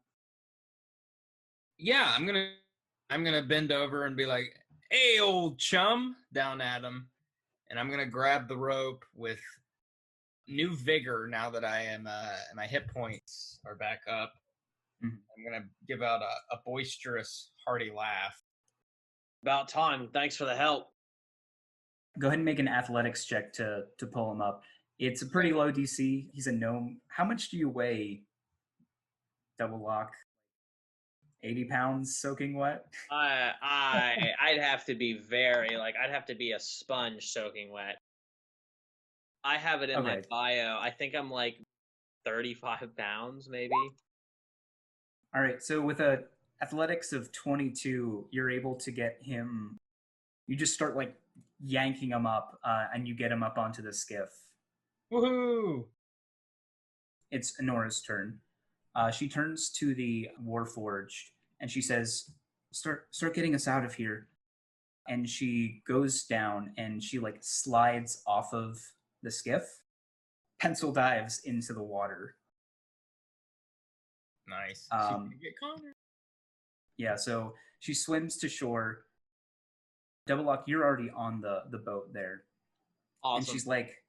Yeah, I'm gonna bend over and be like, "Hey, old chum," down at him, and I'm gonna grab the rope with new vigor now that I am my hit points are back up.
Mm-hmm.
I'm gonna give out a boisterous, hearty laugh.
About time. Thanks for the help.
Go ahead and make an athletics check to pull him up. It's a pretty low DC. He's a gnome. How much do you weigh, Double Lock? 80 pounds soaking wet?
I'd have to be I'd have to be a sponge soaking wet. I have it in my bio. I think I'm like 35 pounds, maybe.
All right, so with a athletics of 22, you're able to get him. You just start like yanking him up, and you get him up onto the skiff.
Woohoo!
It's Honora's turn. She turns to the Warforged and she says, "Start getting us out of here." And she goes down and she like slides off of the skiff, pencil dives into the water.
Nice. Get Connor.
Yeah, so she swims to shore. Double Lock, you're already on the boat there.
Awesome.
And she's like,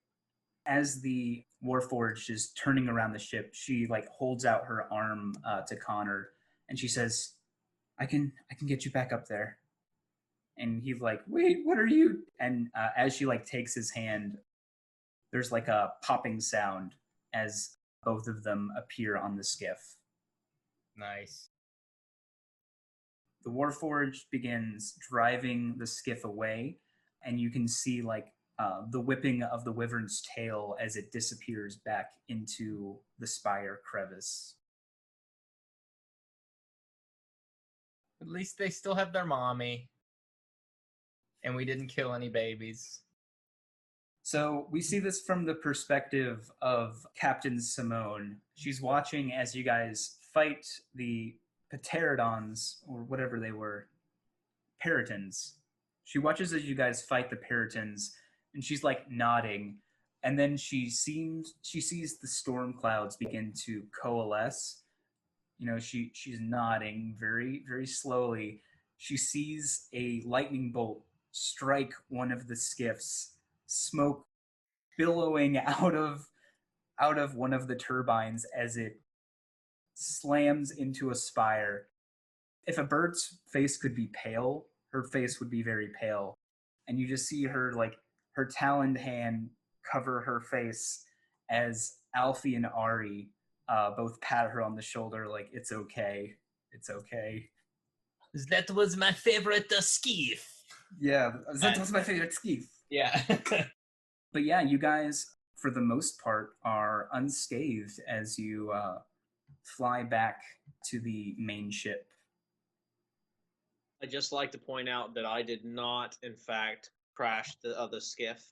as the Warforged is turning around the ship, she like holds out her arm to Connor, and she says, "I can get you back up there." And he's like, "Wait, what are you?" And as she like takes his hand, there's like a popping sound as both of them appear on the skiff.
Nice.
The Warforged begins driving the skiff away, and you can see like the whipping of the Wyvern's tail as it disappears back into the Spire crevice.
At least they still have their mommy. And we didn't kill any babies.
So we see this from the perspective of Captain Simone. She's watching as you guys fight the Pterodons, or whatever they were, Peritons. She watches as you guys fight the Peritons, and she's like nodding. And then she sees the storm clouds begin to coalesce. She's nodding very, very slowly. She sees a lightning bolt strike one of the skiffs, smoke billowing out of one of the turbines as it slams into a spire. If a bird's face could be pale, her face would be very pale. And you just see her her taloned hand cover her face as Alfie and Ari both pat her on the shoulder like, it's okay. It's okay.
That was my favorite skiff.
Yeah, that was my favorite skiff.
Yeah.
But yeah, you guys, for the most part, are unscathed as you fly back to the main ship.
I'd just like to point out that I did not, in fact, crash the other skiff.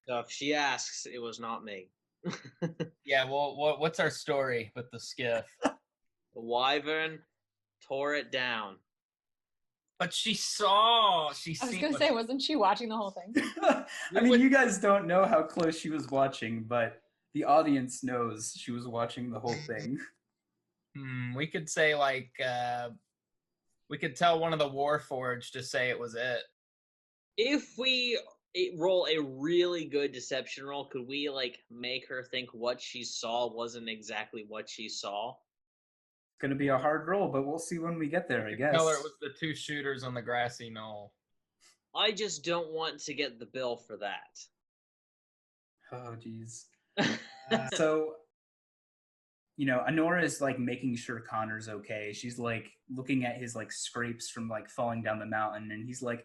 So if she asks, it was not me.
Yeah, well, what's our story with the skiff?
The Wyvern tore it down.
But she saw.
I was going to say, wasn't she watching the whole thing?
I mean, you guys don't know how close she was watching, but the audience knows she was watching the whole thing.
We could say, we could tell one of the Warforged to say it was it.
If we roll a really good deception roll, could we, make her think what she saw wasn't exactly what she saw?
Going to be a hard roll, but we'll see when we get there, I guess.
Tell her it was the two shooters on the grassy knoll.
I just don't want to get the bill for that.
Oh, geez. So, Honora is making sure Connor's okay. She's looking at his scrapes from falling down the mountain, and he's like,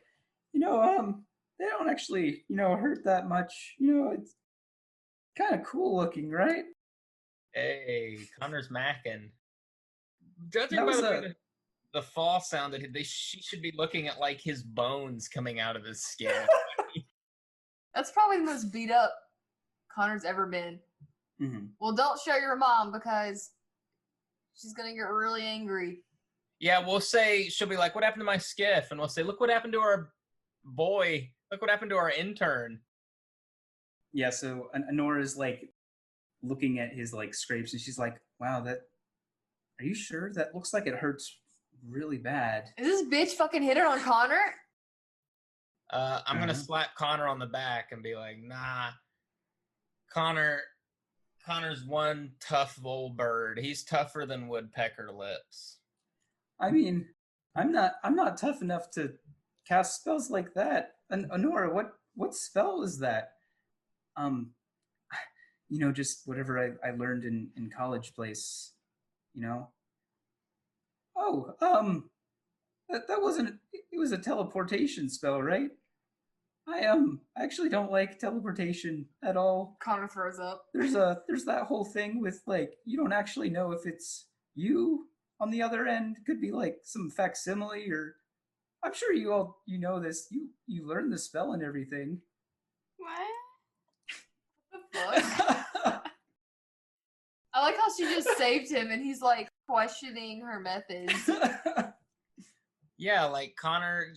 they don't actually, hurt that much. It's kind of cool looking, right?
Hey, Connor's macking. Judging by the fall sounded, she should be looking at his bones coming out of his skin.
That's probably the most beat up Connor's ever been.
Mm-hmm.
Well, don't show your mom because she's gonna get really angry.
Yeah, we'll say, she'll be like, what happened to my skiff? And we'll say, look what happened to our boy. Look what happened to our intern.
Yeah, so Honora's looking at his scrapes, and she's like, wow, are you sure? That looks like it hurts really bad.
Is this bitch fucking hit it on Connor?
I'm gonna slap Connor on the back and be like, nah. Connor's one tough old bird. He's tougher than woodpecker lips.
I mean, I'm not tough enough to cast spells like that. And Honora, what spell is that? Just whatever I learned in college place. Oh, that wasn't. It was a teleportation spell, right? I actually don't like teleportation at all.
Connor throws up.
There's that whole thing with you don't actually know if it's you on the other end. Could be some facsimile, or I'm sure you know this. You learned the spell and everything.
What the fuck? I like how she just saved him and he's questioning her methods.
Yeah, Connor,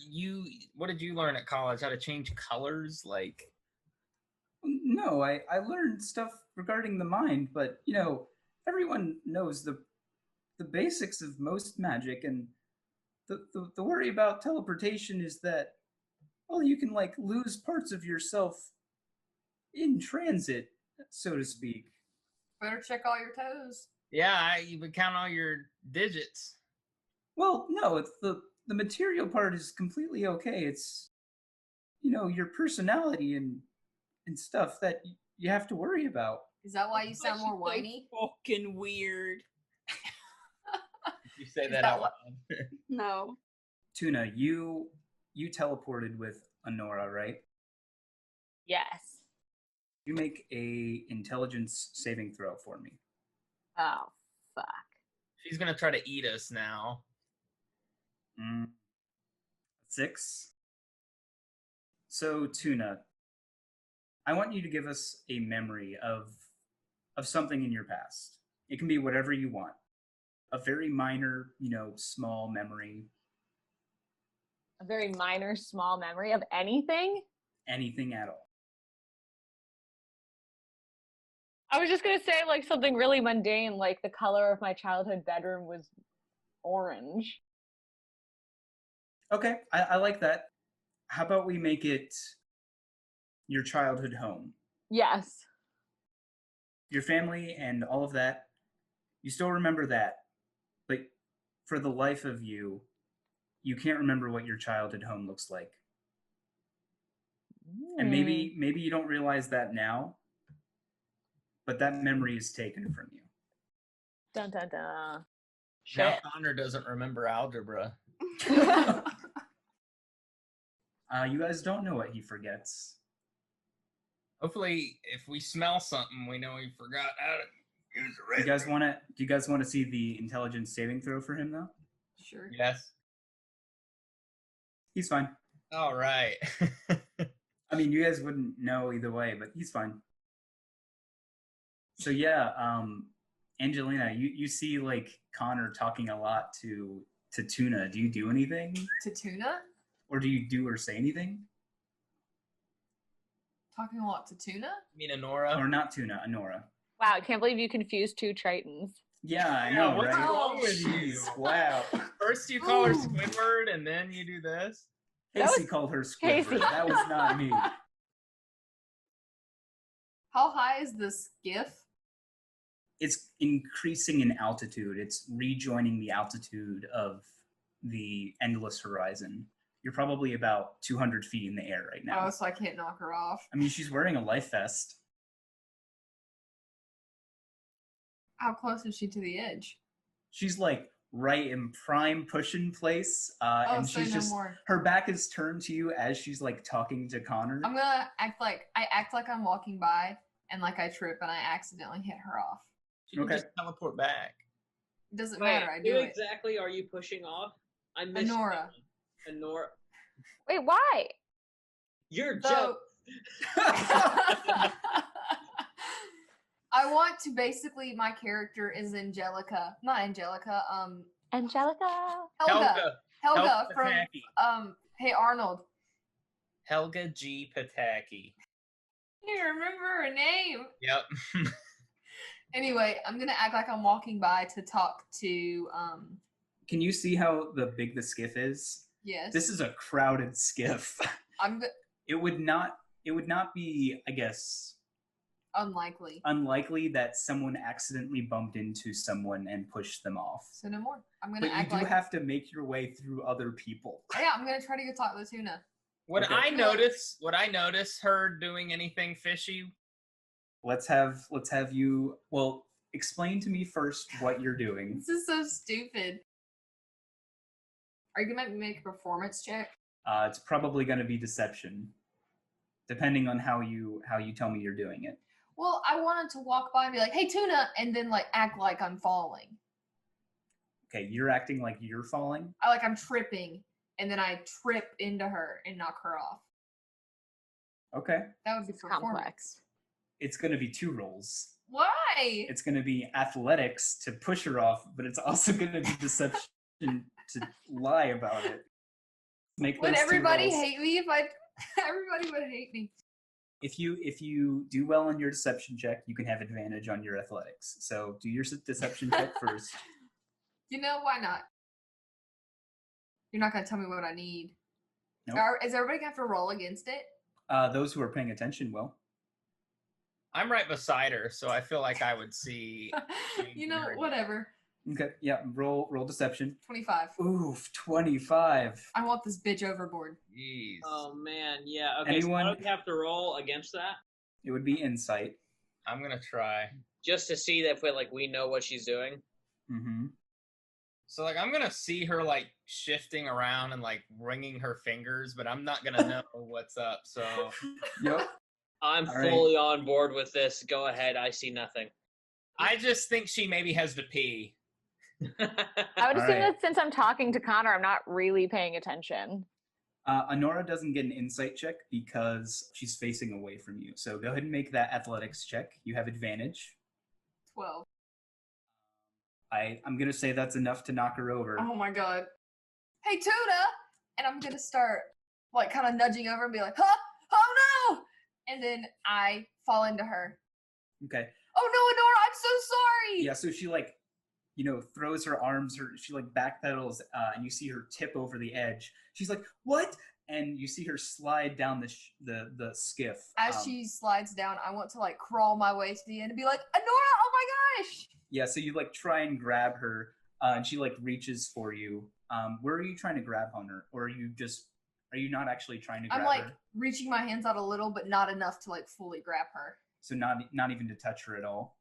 what did you learn at college? How to change colors?
No, I learned stuff regarding the mind, but everyone knows the basics of most magic, and the worry about teleportation is that, well, you can lose parts of yourself in transit, so to speak.
Better check all your toes.
Yeah, you would count all your digits.
Well, no, it's the material part is completely okay. It's your personality and stuff that you have to worry about.
Is that why you sound more whiny?
Fucking weird.
You say that out loud.
No.
Tuna, you teleported with Honora, right?
Yes.
You make a intelligence saving throw for me.
Oh, fuck.
She's gonna try to eat us now.
6. So, Tuna, I want you to give us a memory of something in your past. It can be whatever you want. A very minor, small memory.
A very minor, small memory of anything?
Anything at all.
I was just gonna say like something really mundane, like the color of my childhood bedroom was orange.
Okay, I like that. How about we make it your childhood home?
Yes.
Your family and all of that. You still remember that, but for the life of you, you can't remember what your childhood home looks like. And maybe you don't realize that now, but that memory is taken from you.
Dun dun dun.
Now
Shit.
Connor doesn't remember algebra.
You guys don't know what he forgets.
Hopefully, if we smell something, we know he forgot how to use the
Do you guys want to see the intelligence saving throw for him though?
Sure.
Yes.
He's fine.
All right.
I mean, you guys wouldn't know either way, but he's fine. So yeah, Angelina, you see like Connor talking a lot to Tuna. Do you do anything?
To Tuna?
Or do you do or say anything?
Talking a lot to Tuna?
You mean Honora?
Or not Tuna, Honora.
Wow, I can't believe you confused two Tritons.
Yeah, I know,
what's
right?
wrong with you?
Jeez, wow.
First you call her Squidward, and then you do this?
Casey called her Squidward.
Casey.
That was not me.
How high is the skiff?
It's increasing in altitude. It's rejoining the altitude of the endless horizon. You're probably about 200 feet in the air right now.
Oh, so I can't knock her off.
I mean, she's wearing a life vest.
How close is she to the edge?
She's like right in prime push-in place, and
so
she's
no
just
more.
her back is turned to you as she's like talking to Connor.
I'm gonna act like I'm walking by and like I trip and I accidentally hit her off.
You can
Okay.
just teleport back.
It doesn't
Wait,
matter. I do
who
it.
exactly are you pushing off? I missed
Honora.
that one. Honora.
Wait, why?
You're
So, I want to basically my character is Angelica, not Angelica.
Angelica.
Helga
Helga
from
Pataki.
Hey Arnold.
Helga G. Pataki.
You remember her name?
Yep.
Anyway, I'm gonna act like I'm walking by to talk to
Can you see how big the skiff is?
yes.
This is a crowded skiff.
I'm
It would not be, I guess,
unlikely.
that someone accidentally bumped into someone and pushed them off.
So no more. I'm gonna
But you
act
do
like
have to make your way through other people.
yeah, I'm gonna try to go talk to the tuna.
Would
Okay.
I notice her doing anything fishy?
Let's have you explain to me first what you're doing.
This is so stupid. Are you gonna make a performance check?
It's probably going to be deception, depending on how you tell me you're doing it.
Well, I wanted to walk by and be like, "Hey, tuna," and then like act like I'm falling.
Okay, you're acting like you're falling.
I'm tripping, and then I trip into her and knock her off.
Okay,
That would be performance.
Complex.
it's going to be 2 rolls.
Why?
It's going to be athletics to push her off, but it's also going to be deception to lie about it. Make
Would
those 2
everybody
rolls.
hate me if I? Everybody would hate me.
If you do well on your deception check, you can have advantage on your athletics. So do your deception check first.
You know why not? You're not gonna tell me what I need.
Nope.
Is everybody gonna have to roll against it?
Those who are paying attention will.
I'm right beside her, so I feel like I would see.
You know, whatever.
Okay, yeah, roll deception.
25.
Oof, 25.
I want this bitch overboard.
Jeez.
Oh man, yeah. Okay, so
Anyone-
why do we have to roll against that?
It would be insight.
I'm gonna try.
Just to see that we know what she's doing.
Mm-hmm.
So I'm gonna see her shifting around and wringing her fingers, but I'm not gonna know what's up. So
Yep.
I'm
All right.
fully on board with this. Go ahead. I see nothing.
I just think she maybe has to pee.
I would
All
assume
right.
that since I'm talking to Connor, I'm not really paying attention.
Honora doesn't get an insight check because she's facing away from you. So go ahead and make that athletics check. You have advantage.
12.
I'm gonna say that's enough to knock her over.
Oh my god. Hey, tuna! And I'm gonna start kind of nudging over and be like, huh? Oh no! And then I fall into her.
Okay.
Oh no, Honora, I'm so sorry.
Yeah, so she like, throws her arms, she like backpedals, and you see her tip over the edge. She's like, "What?" And you see her slide down the skiff.
As she slides down, I want to like crawl my way to the end and be like, Honora, oh my gosh.
Yeah, so you like try and grab her, and she like reaches for you. Where are you trying to grab Hunter, or are you not actually trying to grab
I'm like
her?
reaching my hands out a little, but not enough to like fully grab her.
So not even to touch her at all.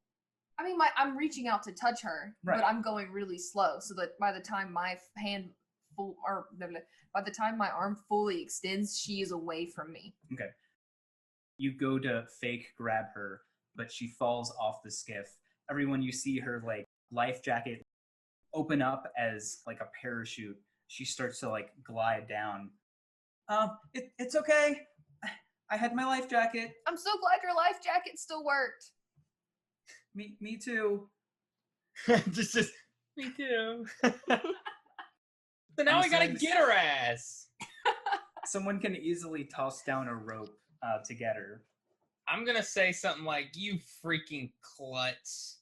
I mean, I'm reaching out to touch her,
Right.
but I'm going really slow, so that by the time my by the time my arm fully extends, she is away from me.
Okay. You go to fake grab her, but she falls off the skiff. Everyone, you see her like life jacket open up as like a parachute. She starts to like glide down. It's okay. I had my life jacket.
I'm so glad your life jacket still worked.
Me too.
just me too. So now we gotta
Nonsense.
get her ass.
Someone can easily toss down a rope to get her.
I'm gonna say something like, "You freaking klutz."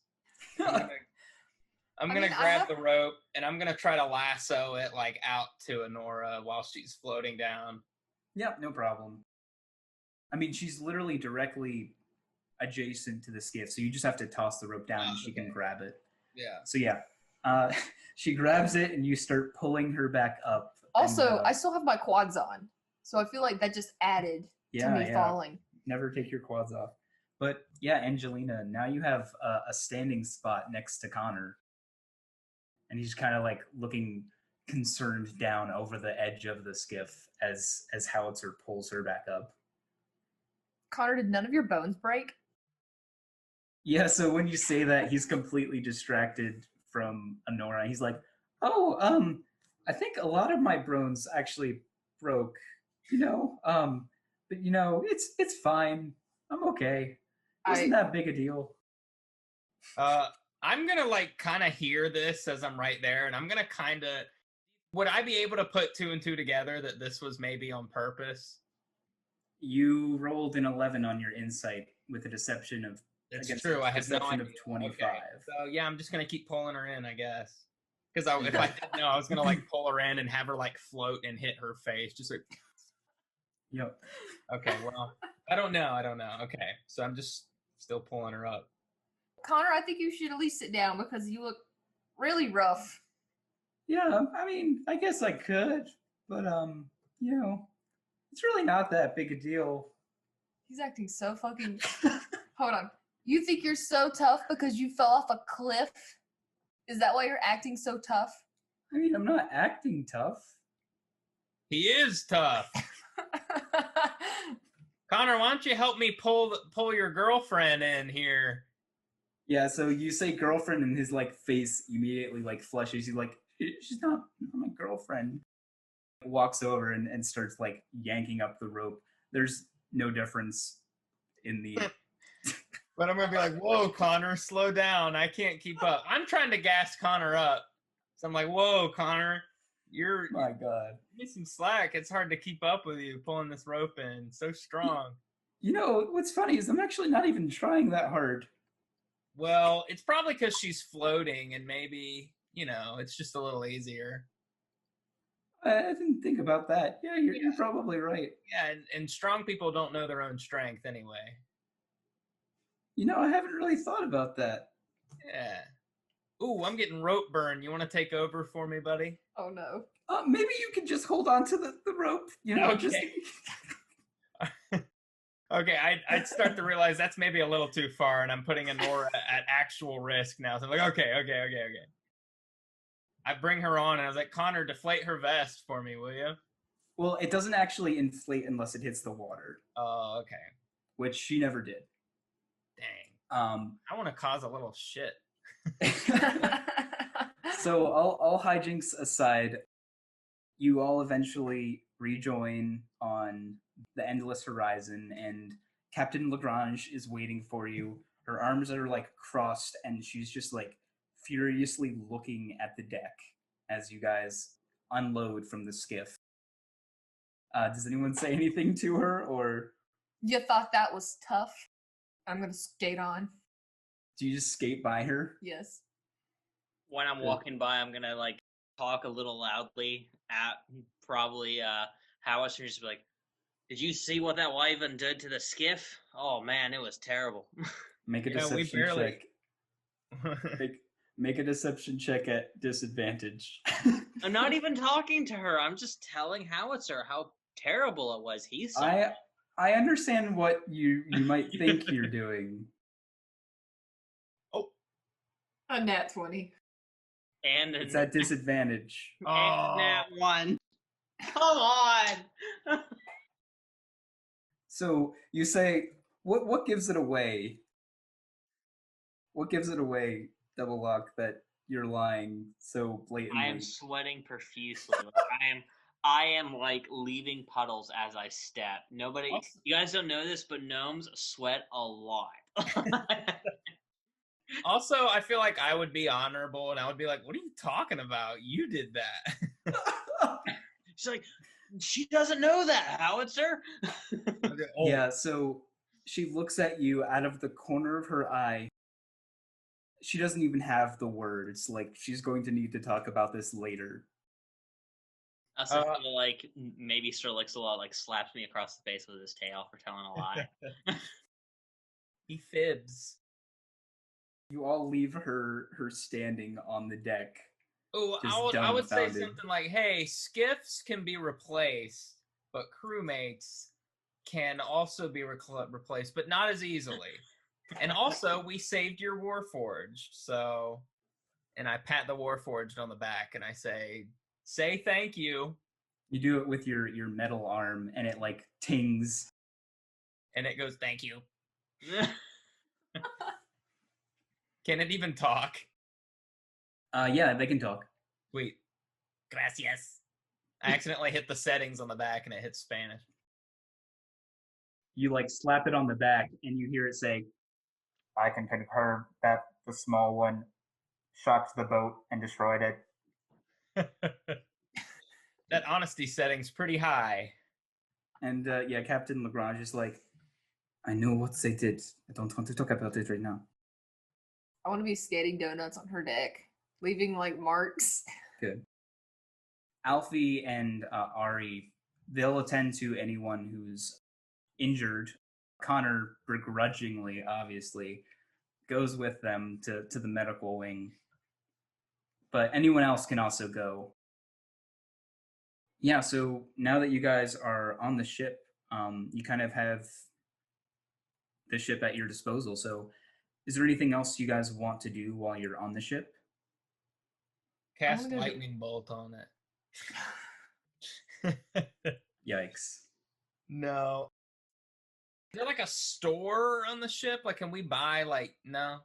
I'm gonna grab the rope and I'm gonna try to lasso it like out to Honora while she's floating down.
Yep, no problem. I mean, she's literally directly adjacent to the skiff, so you just have to toss the rope down and she can grab it.
Yeah.
So yeah, she grabs it and you start pulling her back up.
Also,
and,
I still have my quads on, so I feel like that just added to me falling.
Never take your quads off. But yeah, Angelina, now you have a standing spot next to Connor. And he's kind of like looking concerned down over the edge of the skiff as Howitzer pulls her back up.
Connor, did none of your bones break?
Yeah, so when you say that, he's completely distracted from Honora. He's like, "Oh, I think a lot of my bones actually broke, but it's fine. I'm okay. Wasn't that big a deal."
I'm gonna like kind of hear this as I'm right there, and I'm gonna kind of. Would I be able to put two and two together that this was maybe on purpose?
You rolled an 11 on your insight with a deception of.
It's true. I had no
deception
idea.
of 25.
Okay. So yeah, I'm just gonna keep pulling her in, I guess. Because if I didn't know, I was gonna like pull her in and have her like float and hit her face, just like.
Yep.
Okay. Well, I don't know. Okay, so I'm just still pulling her up.
Connor, I think you should at least sit down because you look really rough.
Yeah, I mean, I guess I could, but it's really not that big a deal.
He's acting so fucking. Hold on. You think you're so tough because you fell off a cliff? Is that why you're acting so tough?
I mean, I'm not acting tough.
He is tough. Connor, why don't you help me pull your girlfriend in here?
Yeah, so you say girlfriend and his like face immediately like flushes. He's like, she's not my girlfriend. Walks over and starts like yanking up the rope. There's no difference in the.
But I'm gonna be like, whoa, Connor, slow down. I can't keep up. I'm trying to gas Connor up. So I'm like, whoa, Connor, you're
My God.
give me some slack. It's hard to keep up with you pulling this rope in. So strong.
What's funny is I'm actually not even trying that hard.
Well, it's probably because she's floating and maybe, it's just a little easier.
I didn't think about that. Yeah, you're probably right.
Yeah, and strong people don't know their own strength anyway.
I haven't really thought about that.
Yeah. Ooh, I'm getting rope burn. You want to take over for me, buddy?
Oh no.
Maybe you can just hold on to the rope.
Okay.
Just.
Okay, I'd start to realize that's maybe a little too far, and I'm putting Honora at actual risk now. So I'm like, okay. I bring her on, and I was like, Connor, deflate her vest for me, will you?
Well, it doesn't actually inflate unless it hits the water.
Oh, okay.
Which she never did.
Dang. I want to cause a little shit.
So all hijinks aside, you all eventually rejoin on the endless horizon, and Captain Lagrange is waiting for you. Her arms are like crossed, and she's just like furiously looking at the deck as you guys unload from the skiff. Does anyone say anything to her, or?
You thought that was tough? I'm gonna skate on.
Do you just skate by her?
Yes.
When I'm
Good.
walking by, I'm gonna like talk a little loudly at probably Howitzer, and just be like, "Did you see what that wyvern did to the skiff? Oh man, it was terrible."
Make a
Yeah, we
deception
barely-
check. Make a deception check at disadvantage.
I'm not even talking to her. I'm just telling Howitzer how terrible it was. He saw
I
it.
I understand what you might think you're doing.
A nat 20.
And
It's at disadvantage.
and that one. Come on.
So you say, what gives it away? What gives it away, Double Lock, that you're lying so blatantly?
I am sweating profusely. Like, I am like leaving puddles as I step. Nobody,
Also-
you guys don't know this, but gnomes sweat a lot.
Also, I feel like I would be honorable, and I would be like, "What are you talking about? You did that."
She's like, she doesn't know that, Howitzer.
Oh,
Yeah, so she looks at you out of the corner of her eye. She doesn't even have the words. Like, she's going to need to talk about this later.
I also feel like maybe Sir Lix-a-Lot like slaps me across the face with his tail for telling a lie.
he fibs.
You all leave her standing on the deck.
Oh,
Just
I would say
dumbfounded.
something like, "Hey, skiffs can be replaced, but crewmates can also be replaced, but not as easily. And also, we saved your Warforged, so..." And I pat the Warforged on the back, and I say thank you.
You do it with your metal arm, and it like tings.
And it goes, "Thank you." Can it even talk?
Yeah, they can talk.
Sweet. Gracias. I accidentally hit the settings on the back, and it hits Spanish.
You like slap it on the back, and you hear it say, "I can confirm that the small one shot the boat and destroyed it."
That honesty setting's pretty high.
And yeah, Captain Lagrange is like, "I know what they did. I don't want to talk about it right now."
I want to be skating donuts on her deck, leaving like marks.
Good. Alfie and Ari, they'll attend to anyone who's injured. Connor, begrudgingly, obviously, goes with them to the medical wing. But anyone else can also go. Yeah, so now that you guys are on the ship, you kind of have the ship at your disposal. So is there anything else you guys want to do while you're on the ship?
Cast
gonna go-
lightning bolt on it.
Yikes.
No. Is there like a store on the ship? Like, can we buy like no?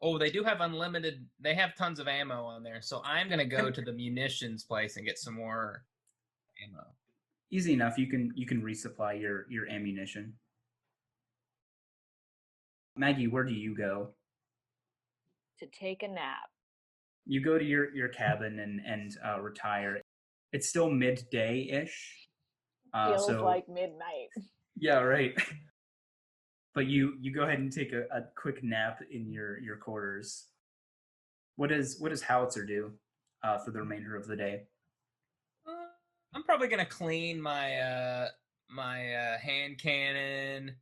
Oh, they do have unlimited. They have tons of ammo on there. So I'm gonna go to the munitions place and get some more ammo.
Easy enough. You can resupply your ammunition. Maggie, where do you go?
To take a nap.
You go to your cabin and retire. It's still midday-ish.
Feels
so
like midnight.
yeah, right. But you go ahead and take a quick nap in your quarters. What does Howitzer do for the remainder of the day?
I'm probably gonna clean my hand cannon.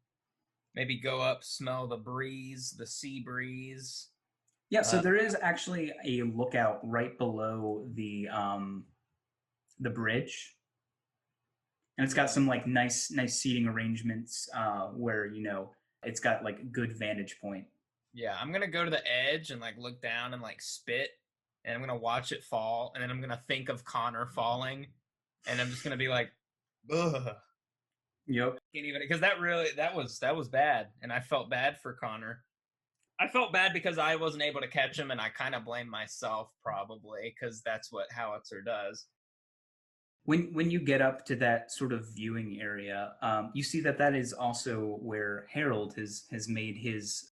Maybe go up, smell the breeze, the sea breeze.
Yeah, so there is actually a lookout right below the bridge, and it's got some like nice seating arrangements where it's got like good vantage point.
Yeah, I'm gonna go to the edge and like look down and like spit, and I'm gonna watch it fall, and then I'm gonna think of Connor falling, and I'm just gonna be like, ugh.
Yep.
Can't even, because that was bad, and I felt bad for Connor. I felt bad because I wasn't able to catch him, and I kind of blame myself probably because that's what Howitzer does.
When you get up to that sort of viewing area, you see that is also where Harold has made his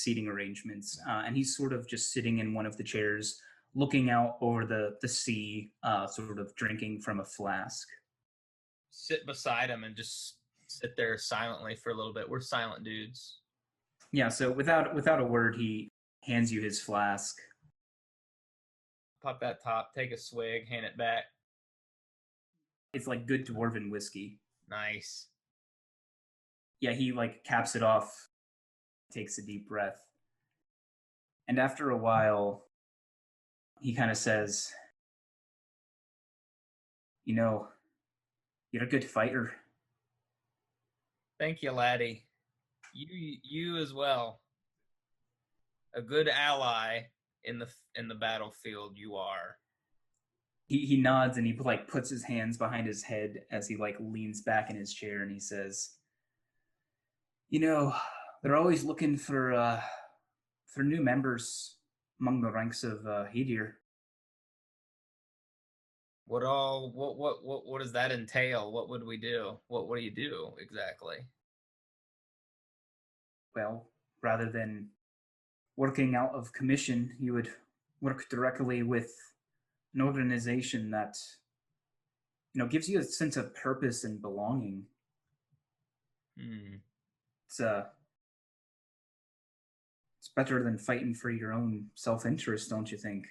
seating arrangements, and he's sort of just sitting in one of the chairs, looking out over the sea, sort of drinking from a flask.
Sit beside him and just sit there silently for a little bit. We're silent dudes.
Yeah, so without a word, he hands you his flask.
Pop that top, take a swig, hand it back.
It's like good dwarven whiskey.
Nice.
Yeah, he like caps it off, takes a deep breath. And after a while, he kind of says, "You know, you're a good fighter."
Thank you, laddie. You as well. A good ally in the battlefield. You are.
He nods and he like puts his hands behind his head as he like leans back in his chair and he says, "You know, they're always looking for new members among the ranks of Hadir."
What does that entail? What would we do? What do you do exactly?
Well, rather than working out of commission, you would work directly with an organization that, gives you a sense of purpose and belonging. It's better than fighting for your own self-interest, don't you think?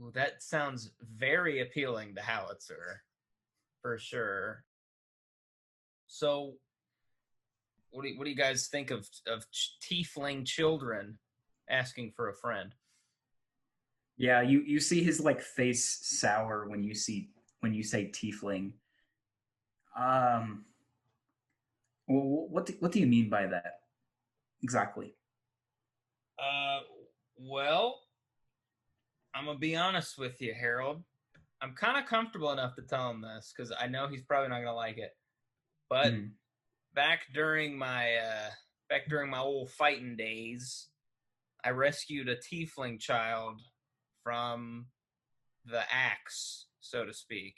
Ooh, that sounds very appealing to Howitzer, for sure. So, what do you guys think of tiefling children asking for a friend?
Yeah, you see his like face sour when you say tiefling. What do you mean by that exactly?
Well, I'm gonna be honest with you, Harold. I'm kind of comfortable enough to tell him this because I know he's probably not gonna like it. But back during my old fighting days, I rescued a tiefling child from the axe, so to speak,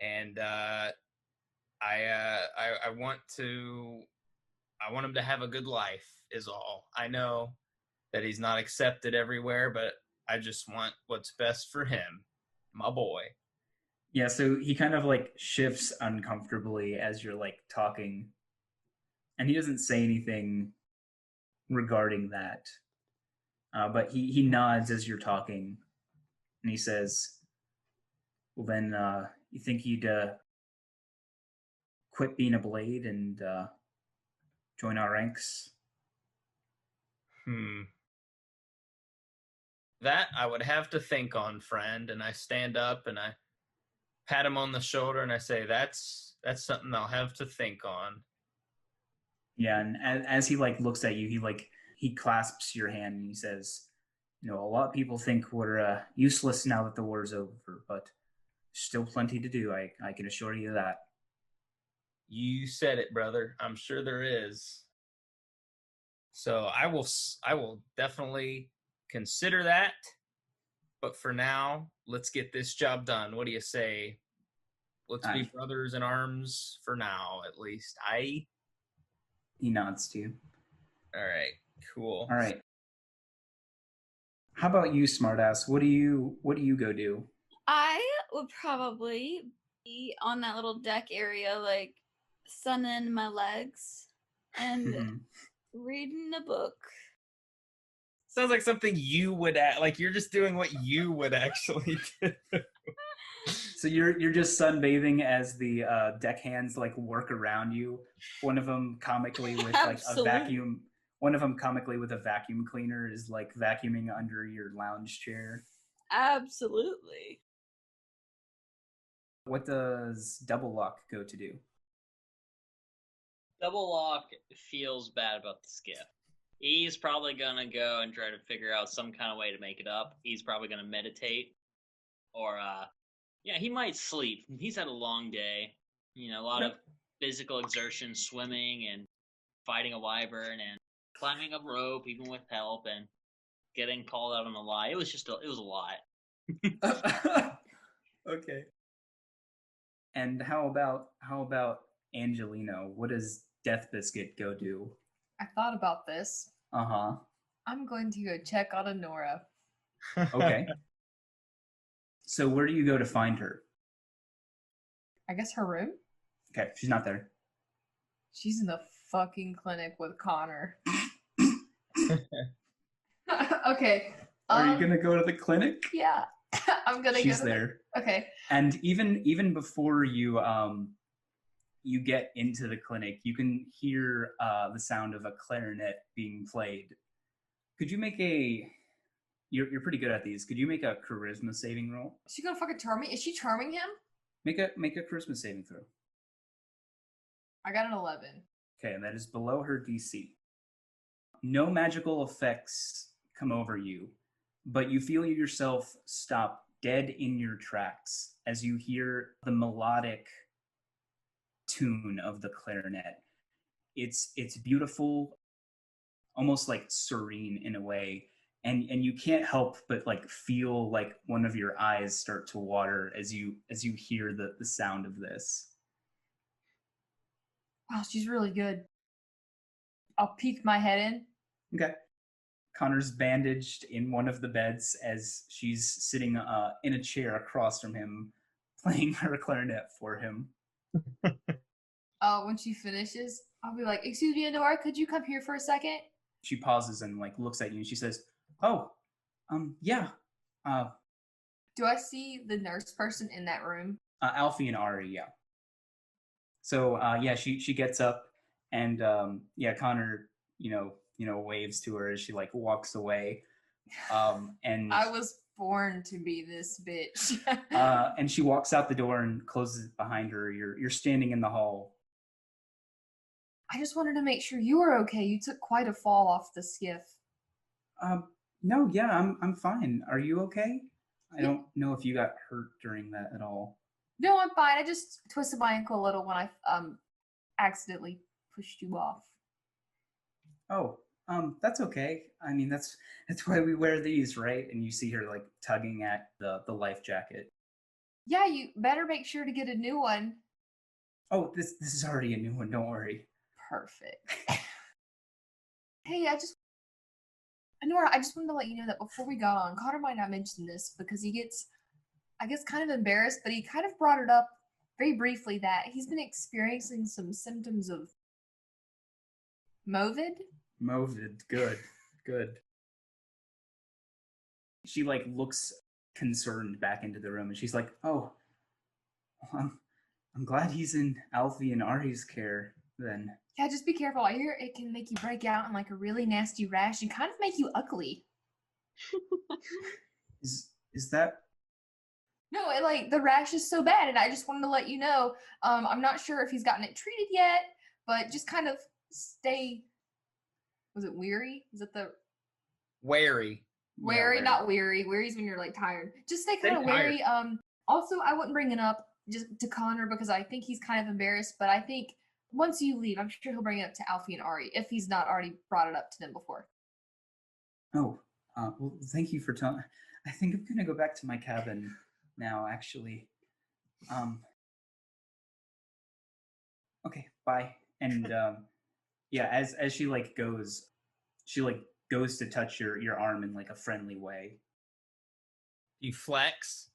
and I want him to have a good life. Is all. I know that he's not accepted everywhere, but I just want what's best for him, my boy.
Yeah, so he kind of like shifts uncomfortably as you're like talking, and he doesn't say anything regarding that. But he nods as you're talking, and he says, "Well, then, you think he'd quit being a blade and join our ranks?"
That I would have to think on, friend. And I stand up and I pat him on the shoulder and I say, "That's something I'll have to think on."
Yeah, and as he like looks at you, he clasps your hand and he says, "A lot of people think we're useless now that the war's over, but still plenty to do. I can assure you that."
You said it, brother. I'm sure there is. So I will definitely consider that. But for now, let's get this job done. What do you say? Let's be brothers in arms for now, at least.
He nods to you.
All right, cool.
All right. How about you, smartass? What do you go do?
I would probably be on that little deck area, like sunning my legs and reading a book.
Sounds like something you would like. You're just doing what you would actually do.
So you're just sunbathing as the deckhands like work around you. One of them comically with like a vacuum. One of them comically with a vacuum cleaner is like vacuuming under your lounge chair.
Absolutely.
What does Double Lock go to do?
Double Lock feels bad about the skiff. He's probably going to go and try to figure out some kind of way to make it up. He's probably going to meditate. Or, he might sleep. He's had a long day. A lot of physical exertion, swimming and fighting a wyvern and climbing a rope, even with help, and getting called out on a lie. It was a lot.
Okay. And how about Angelino? What does Death Biscuit go do?
I thought about this.
Uh-huh.
I'm going to go check on Honora.
Okay. So where do you go to find her?
I guess her room?
Okay, she's not there.
She's in the fucking clinic with Connor. Okay.
Are you gonna go to the clinic?
Yeah. I'm gonna
She's
go to
there.
Okay.
And even before you you get into the clinic, you can hear the sound of a clarinet being played. Could you make a? You're pretty good at these. Could you make a charisma saving roll?
Is she gonna fucking charm me? Is she charming him?
Make a charisma saving throw.
I got an 11.
Okay, and that is below her DC. No magical effects come over you, but you feel yourself stop dead in your tracks as you hear the melodic tune of the clarinet. It's beautiful, almost like serene in a way, and you can't help but like feel like one of your eyes start to water as you hear the sound of this.
Wow, she's really good. I'll peek my head in.
Okay. Connor's bandaged in one of the beds as she's sitting in a chair across from him, playing her clarinet for him.
When she finishes, I'll be like, "Excuse me, Adora, could you come here for a second?"
She pauses and like looks at you and she says, "Oh, yeah.
Do I see the nurse person in that room?
Alfie and Ari, yeah." So yeah, she gets up and yeah, Connor, waves to her as she like walks away. And
I was born to be this bitch.
and she walks out the door and closes it behind her. You're standing in the hall.
I just wanted to make sure you were okay. You took quite a fall off the skiff.
No, yeah, I'm fine. Are you okay? I don't know if you got hurt during that at all.
No, I'm fine. I just twisted my ankle a little when I accidentally pushed you off.
Oh, that's okay. I mean, that's why we wear these, right? And you see her like tugging at the life jacket.
Yeah, you better make sure to get a new one.
Oh, this is already a new one. Don't worry.
Perfect. Hey, Nora, I just wanted to let you know that before we got on, Connor might not mention this because he gets, I guess, kind of embarrassed, but he kind of brought it up very briefly that he's been experiencing some symptoms of Movid.
Movid, good. She like looks concerned back into the room and she's like, "Oh, I'm glad he's in Alfie and Ari's care then."
Yeah, just be careful. I hear it can make you break out in like a really nasty rash and kind of make you ugly.
Is that?
No, the rash is so bad, and I just wanted to let you know. I'm not sure if he's gotten it treated yet, but just kind of stay. Was it weary? Is it the
Wary?
Wary, not weary. Weary's when you're like tired. Just stay kind of wary. Also, I wouldn't bring it up just to Connor because I think he's kind of embarrassed. But I think once you leave, I'm sure he'll bring it up to Alfie and Ari if he's not already brought it up to them before.
Oh, well, thank you for telling. I think I'm gonna go back to my cabin now. Actually, okay, bye. And yeah, as she goes to touch your arm in like a friendly way.
You flex.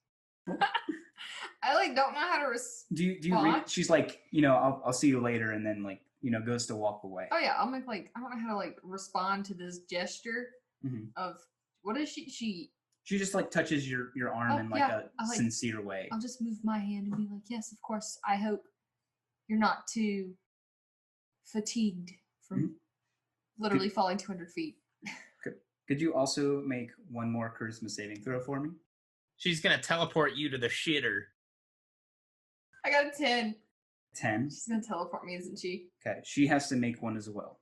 I don't know how to respond.
Do you read? She's like, I'll see you later, and then goes to walk away.
Oh yeah, I'll make I don't know how to respond to this gesture of what is she?
She just touches your arm in a sincere way.
I'll just move my hand and be like, yes, of course. I hope you're not too fatigued from literally falling 200 feet.
Could you also make one more charisma saving throw for me?
She's gonna teleport you to the shitter.
I got a 10.
10?
She's gonna teleport me, isn't she?
Okay, she has to make one as well.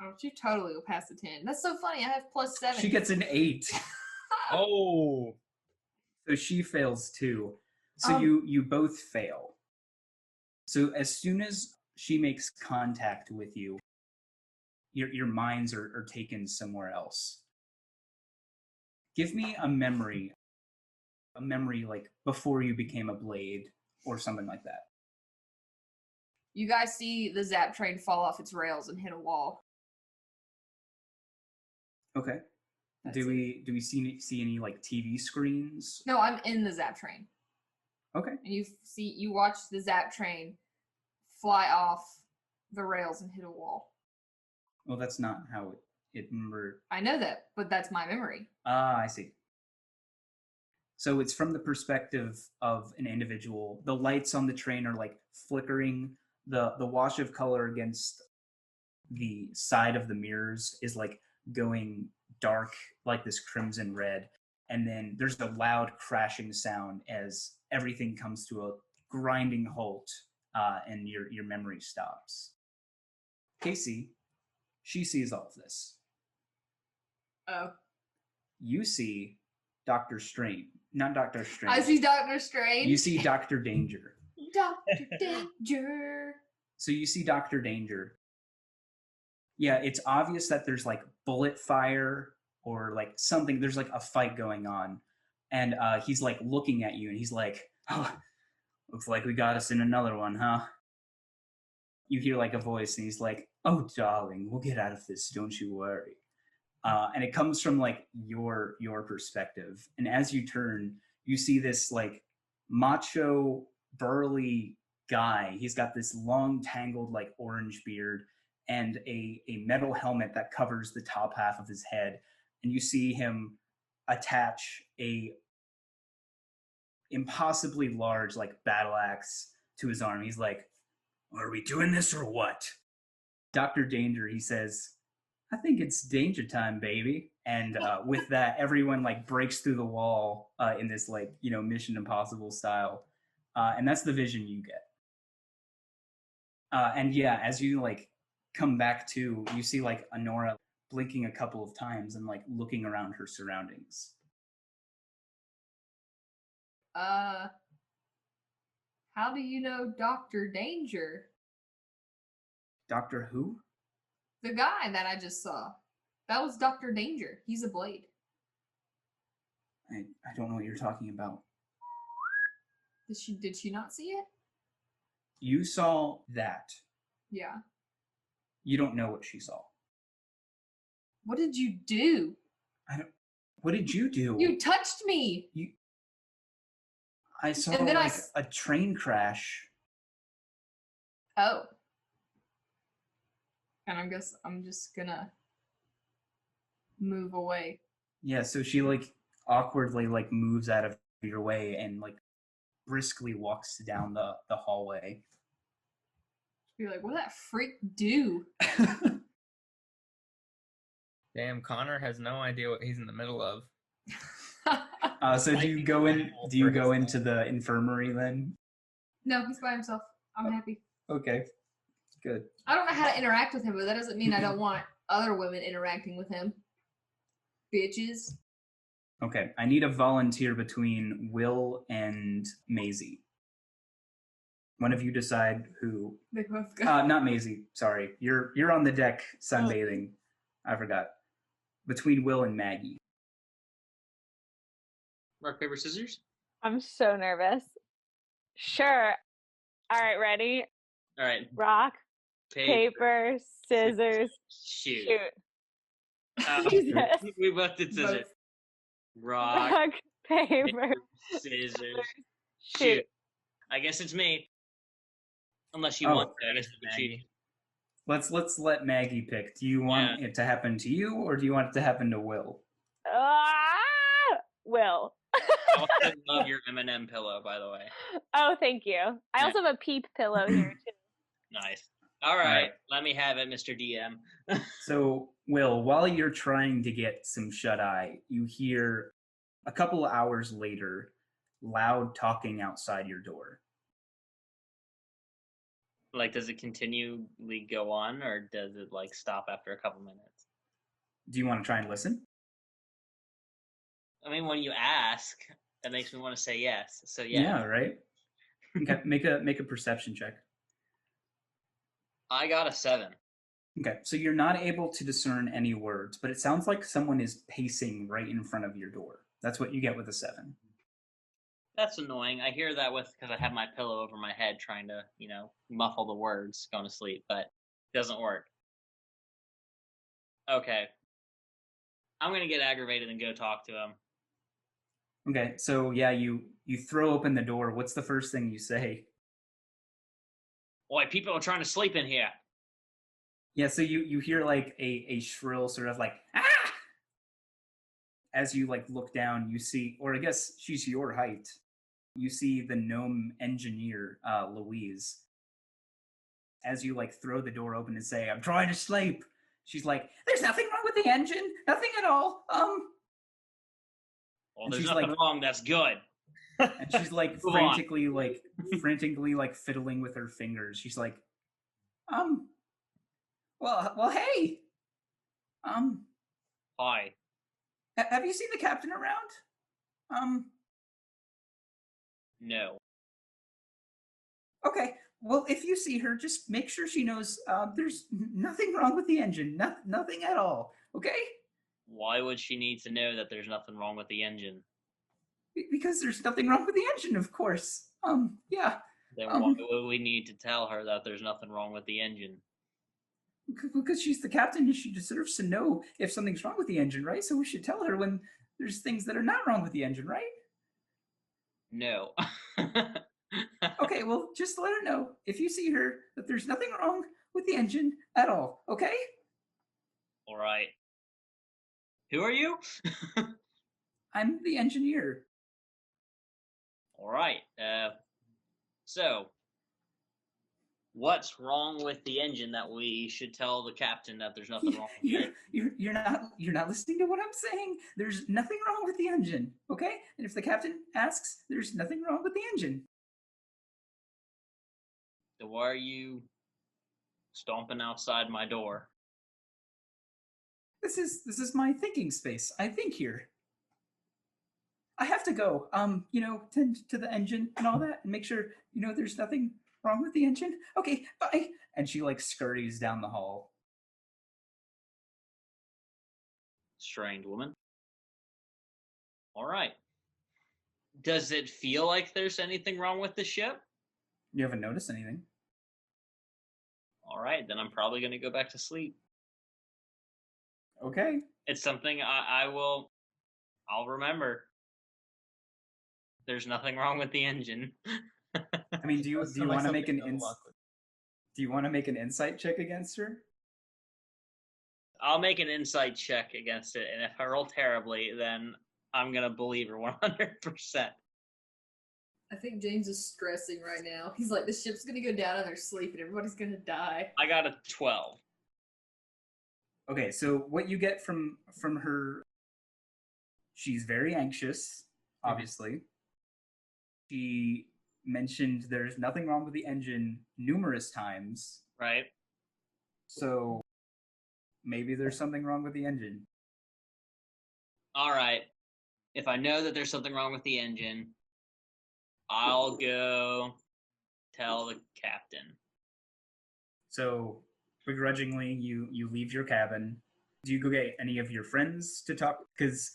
Oh, she totally will pass the 10. That's so funny. I have +7.
She gets an 8.
Oh.
So she fails too. So you both fail. So as soon as she makes contact with you, your minds are taken somewhere else. Give me a memory before you became a blade or something like that.
You guys see the Zap train fall off its rails and hit a wall.
Okay. Do we see any TV screens?
No, I'm in the Zap train.
Okay.
And you watch the Zap train fly off the rails and hit a wall.
Well, that's not how remember.
I know that, but that's my memory.
Ah, I see. So it's from the perspective of an individual. The lights on the train are like flickering. The wash of color against the side of the mirrors is like going dark, like this crimson red. And then there's a loud crashing sound as everything comes to a grinding halt, and your memory stops. Casey, she sees all of this.
Oh.
You see Dr. Strange. Not Dr. Strange.
I see Dr. Strange.
You see Dr. Danger.
Dr. Danger.
So you see Dr. Danger. Yeah, it's obvious that there's like bullet fire or like something. There's like a fight going on. And he's like looking at you and he's like, oh, looks like we got us in another one, huh? You hear like a voice and he's like, oh, darling, we'll get out of this. Don't you worry. And it comes from like your perspective. And as you turn, you see this like macho, burly guy. He's got this long, tangled like orange beard and a metal helmet that covers the top half of his head. And you see him attach a impossibly large like battle axe to his arm. He's like, are we doing this or what? Dr. Danger, he says, I think it's danger time, baby. And with that, everyone like breaks through the wall in this like, Mission Impossible style. And that's the vision you get. And yeah, as you like come back to, you see like Honora blinking a couple of times and like looking around her surroundings.
How do you know Dr. Danger?
Doctor who?
The guy that I just saw. That was Dr. Danger. He's a blade.
I don't know what you're talking about.
Did she not see it?
You saw that.
Yeah.
You don't know what she saw.
What did you do?
What did you do?
You touched me.
I saw
And then
like a train crash.
Oh. And I guess I'm just gonna move away.
Yeah, so she like awkwardly like moves out of your way and like briskly walks down the hallway.
Be like, what did that freak do?
Damn, Connor has no idea what he's in the middle of.
So do you go into the infirmary then?
No, he's by himself. I'm happy.
Okay. Good.
I don't know how to interact with him, but that doesn't mean I don't want other women interacting with him. Bitches.
Okay. I need a volunteer between Will and Maisie. One of you decide who.
They both go.
Not Maisie. Sorry. You're on the deck sunbathing. I forgot. Between Will and Maggie.
Rock, paper, scissors?
I'm so nervous. Sure. All right, ready?
All right.
Rock, paper, scissors,
shoot.
Jesus.
We both did scissors. Rock,
paper,
scissors, shoot. I guess it's me. Unless you want to. I guess it's Maggie.
Let's let Maggie pick. Do you want it to happen to you, or do you want it to happen to Will?
Will.
I also love your M&M pillow, by the way.
Oh, thank you. I also have a Peep pillow here, too.
Nice. All right. Let me have it, Mr. DM.
So, Will, while you're trying to get some shut-eye, you hear a couple of hours later loud talking outside your door.
Like, does it continually go on, or does it, like, stop after a couple minutes?
Do you want to try and listen?
I mean, when you ask, that makes me want to say yes. So, yeah.
Yeah, right? Okay, make a perception check.
I got a 7.
Okay, so you're not able to discern any words, but it sounds like someone is pacing right in front of your door. That's what you get with a 7.
That's annoying. I hear that because I have my pillow over my head trying to, muffle the words going to sleep, but it doesn't work. Okay. I'm going to get aggravated and go talk to him.
Okay, so yeah, you throw open the door. What's the first thing you say?
Boy, people are trying to sleep in here.
Yeah, so you hear like a shrill sort of like ah. As you like look down, you see, or I guess she's your height. You see the gnome engineer, Louise. As you like throw the door open and say, "I'm trying to sleep," she's like, "There's nothing wrong with the engine, nothing at all."
Well,
And
there's
she's
nothing
like-
wrong. That's good.
and she's like
Move on.
frantically like fiddling with her fingers. She's like, well, hey,
Hi.
have you seen the captain around?
No.
Okay. Well, if you see her, just make sure she knows there's nothing wrong with the engine. Nothing at all. Okay?
Why would she need to know that there's nothing wrong with the engine?
Because there's nothing wrong with the engine, of course. Yeah.
Then why would we need to tell her that there's nothing wrong with the engine?
Because she's the captain and she deserves to know if something's wrong with the engine, right? So we should tell her when there's things that are not wrong with the engine, right?
No.
Okay, well, just let her know if you see her that there's nothing wrong with the engine at all, okay?
All right. Who are you?
I'm the engineer.
All right. So, what's wrong with the engine that we should tell the captain that there's nothing wrong with it?
You're not listening to what I'm saying. There's nothing wrong with the engine, okay? And if the captain asks, there's nothing wrong with the engine.
So why are you stomping outside my door?
This is my thinking space. I think here. I have to go. Tend to the engine and all that, and make sure there's nothing wrong with the engine. Okay, bye. And she like scurries down the hall.
Strange woman. All right. Does it feel like there's anything wrong with the ship?
You haven't noticed anything.
All right, then I'm probably going to go back to sleep.
Okay.
It's something I'll remember. There's nothing wrong with the engine.
I mean, do you want to make an insight check against her?
I'll make an insight check against it, and if I roll terribly, then I'm going to believe her 100%.
I think James is stressing right now. He's like, the ship's gonna go down in their sleep and everybody's gonna die.
I got a 12.
Okay, so what you get from her, she's very anxious, obviously. She mentioned there's nothing wrong with the engine numerous times.
Right.
So maybe there's something wrong with the engine.
All right. If I know that there's something wrong with the engine, I'll go tell the captain.
So begrudgingly, you leave your cabin. Do you go get any of your friends to talk? Because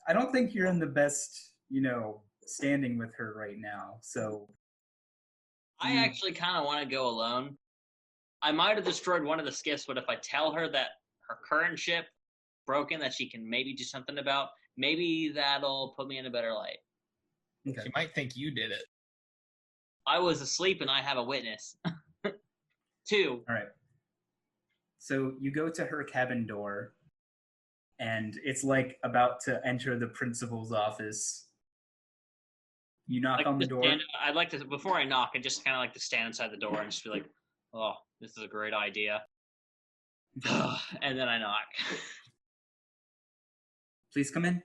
I don't think you're in the best, standing with her right now. So
I actually kind of want to go alone. I might have destroyed one of the skiffs, but if I tell her that her current ship broken that she can maybe do something about, maybe that'll put me in a better light.
okay.
She might think you did it.
I was asleep and I have a witness. 2.
All right. So you go to her cabin door, and it's like about to enter the principal's office. You knock on the door.
I'd like to, before I knock, I just kind of like to stand inside the door and just be like, oh, this is a great idea. And then I knock.
Please come in.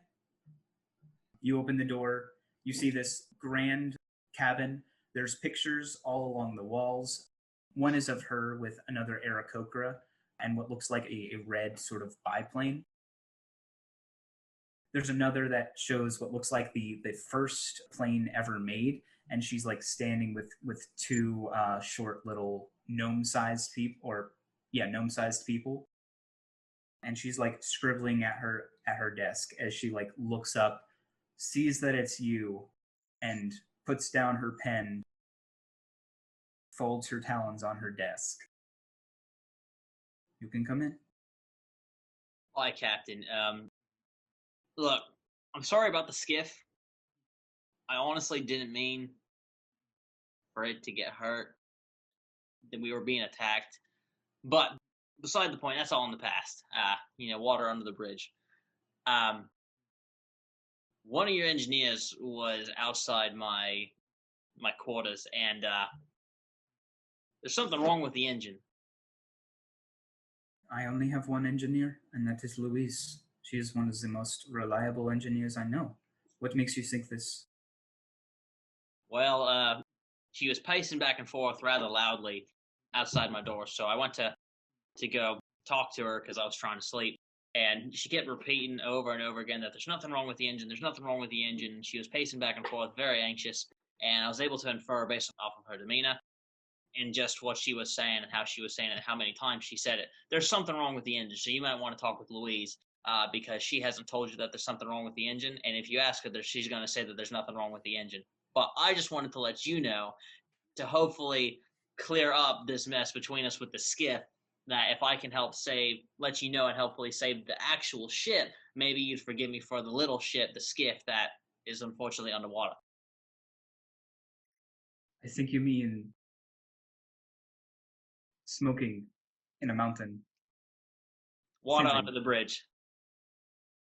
You open the door. You see this grand cabin. There's pictures all along the walls. One is of her with another Aarakocra and what looks like a red sort of biplane. There's another that shows what looks like the first plane ever made, and she's like standing with two short little gnome-sized people, and she's like scribbling at her desk as she like looks up, sees that it's you, and puts down her pen, folds her talons on her desk. You can come in.
Hi, Captain. Look, I'm sorry about the skiff. I honestly didn't mean for it to get hurt. That we were being attacked. But beside the point. That's all in the past. Water under the bridge. One of your engineers was outside my quarters, and there's something wrong with the engine.
I only have one engineer, and that is Louise. She is one of the most reliable engineers I know. What makes you think this?
Well, she was pacing back and forth rather loudly outside my door, so I went to go talk to her because I was trying to sleep. And she kept repeating over and over again that there's nothing wrong with the engine, there's nothing wrong with the engine. She was pacing back and forth, very anxious, and I was able to infer based off of her demeanor and just what she was saying and how she was saying it and how many times she said it. There's something wrong with the engine, so you might want to talk with Louise because she hasn't told you that there's something wrong with the engine, and if you ask her, she's going to say that there's nothing wrong with the engine. But I just wanted to let you know to hopefully clear up this mess between us with the skiff, that if I can help let you know and hopefully save the actual ship, maybe you'd forgive me for the little ship, the skiff, that is unfortunately underwater.
I think you mean smoking in a mountain.
Water under the bridge.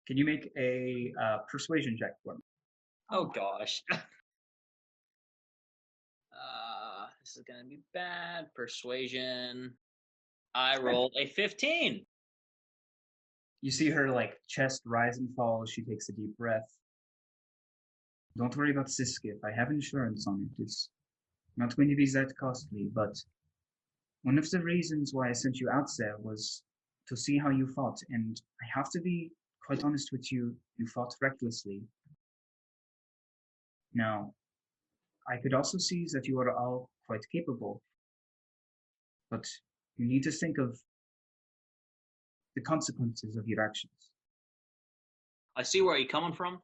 Can you make a persuasion check for me?
Oh gosh. This is going to be bad. Persuasion. I rolled a 15.
You see her chest rise and fall as she takes a deep breath. Don't worry about this skiff. I have insurance on it. It's not going to be that costly, but one of the reasons why I sent you out there was to see how you fought, and I have to be quite honest with you, you fought recklessly. Now, I could also see that you are all quite capable, but you need to think of the consequences of your actions.
I see where you're coming from.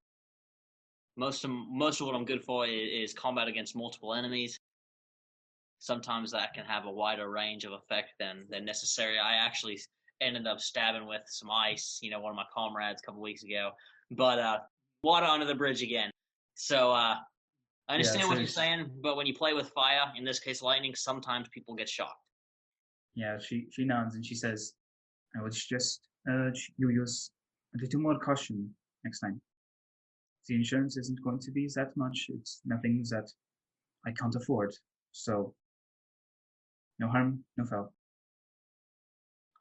Most of what I'm good for is combat against multiple enemies. Sometimes that can have a wider range of effect than necessary. I actually ended up stabbing with some ice, one of my comrades a couple weeks ago. But water under the bridge again. So I understand what you're saying, but when you play with fire, in this case lightning, sometimes people get shocked.
Yeah, she nods and she says, I would just urge you use a little more caution next time. The insurance isn't going to be that much. It's nothing that I can't afford. So, no harm, no foul.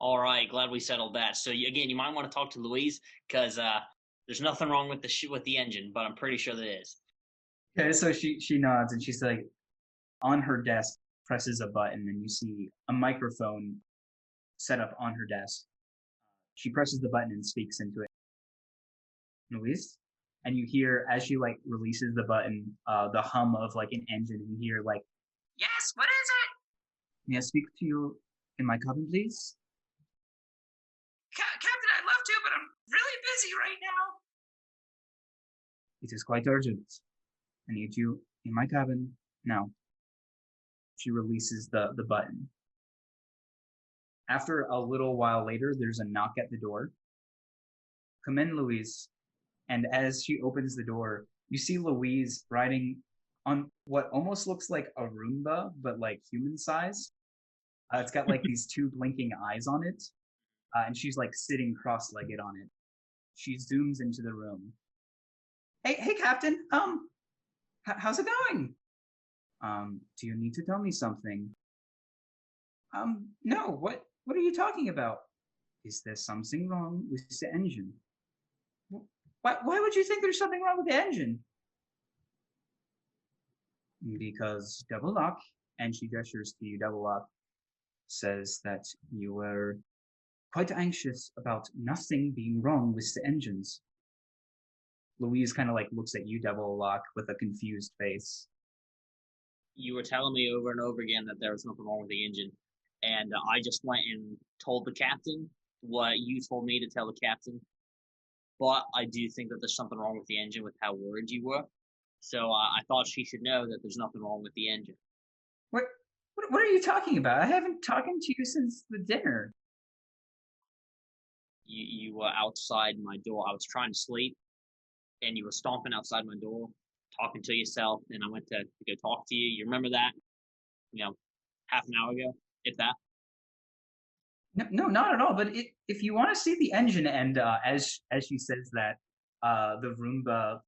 All right, glad we settled that. So again, you might want to talk to Louise because there's nothing wrong with the engine, but I'm pretty sure there is.
Okay, so she nods and she's on her desk, presses a button, and you see a microphone set up on her desk. She presses the button and speaks into it. Louise? And you hear, as she releases the button, the hum of an engine, and you hear
Yes, what is it?
May I speak to you in my cabin, please?
Captain, I'd love to, but I'm really busy right now.
It is quite urgent. I need you in my cabin now. She releases the button. After a little while later, there's a knock at the door. Come in, Louise. And as she opens the door, you see Louise riding on what almost looks like a Roomba, but human size. It's got these two blinking eyes on it. And she's sitting cross-legged on it. She zooms into the room. Hey, Captain. How's it going? Do you need to tell me something? No. What are you talking about? Is there something wrong with the engine? Why would you think there's something wrong with the engine? Because Double Lock, and she gestures to you, Double Lock, says that you were quite anxious about nothing being wrong with the engines. Louise kind of looks at you, Double Lock, with a confused face.
You were telling me over and over again that there was nothing wrong with the engine, and I just went and told the captain what you told me to tell the captain. But I do think that there's something wrong with the engine with how worried you were. So I thought she should know that there's nothing wrong with the engine.
What are you talking about? I haven't talked to you since the dinner.
You were outside my door. I was trying to sleep, and you were stomping outside my door, talking to yourself, and I went to go talk to you. You remember that? Half an hour ago, if that?
No, not at all. But if you want to see the engine, and as she says that, the Roomba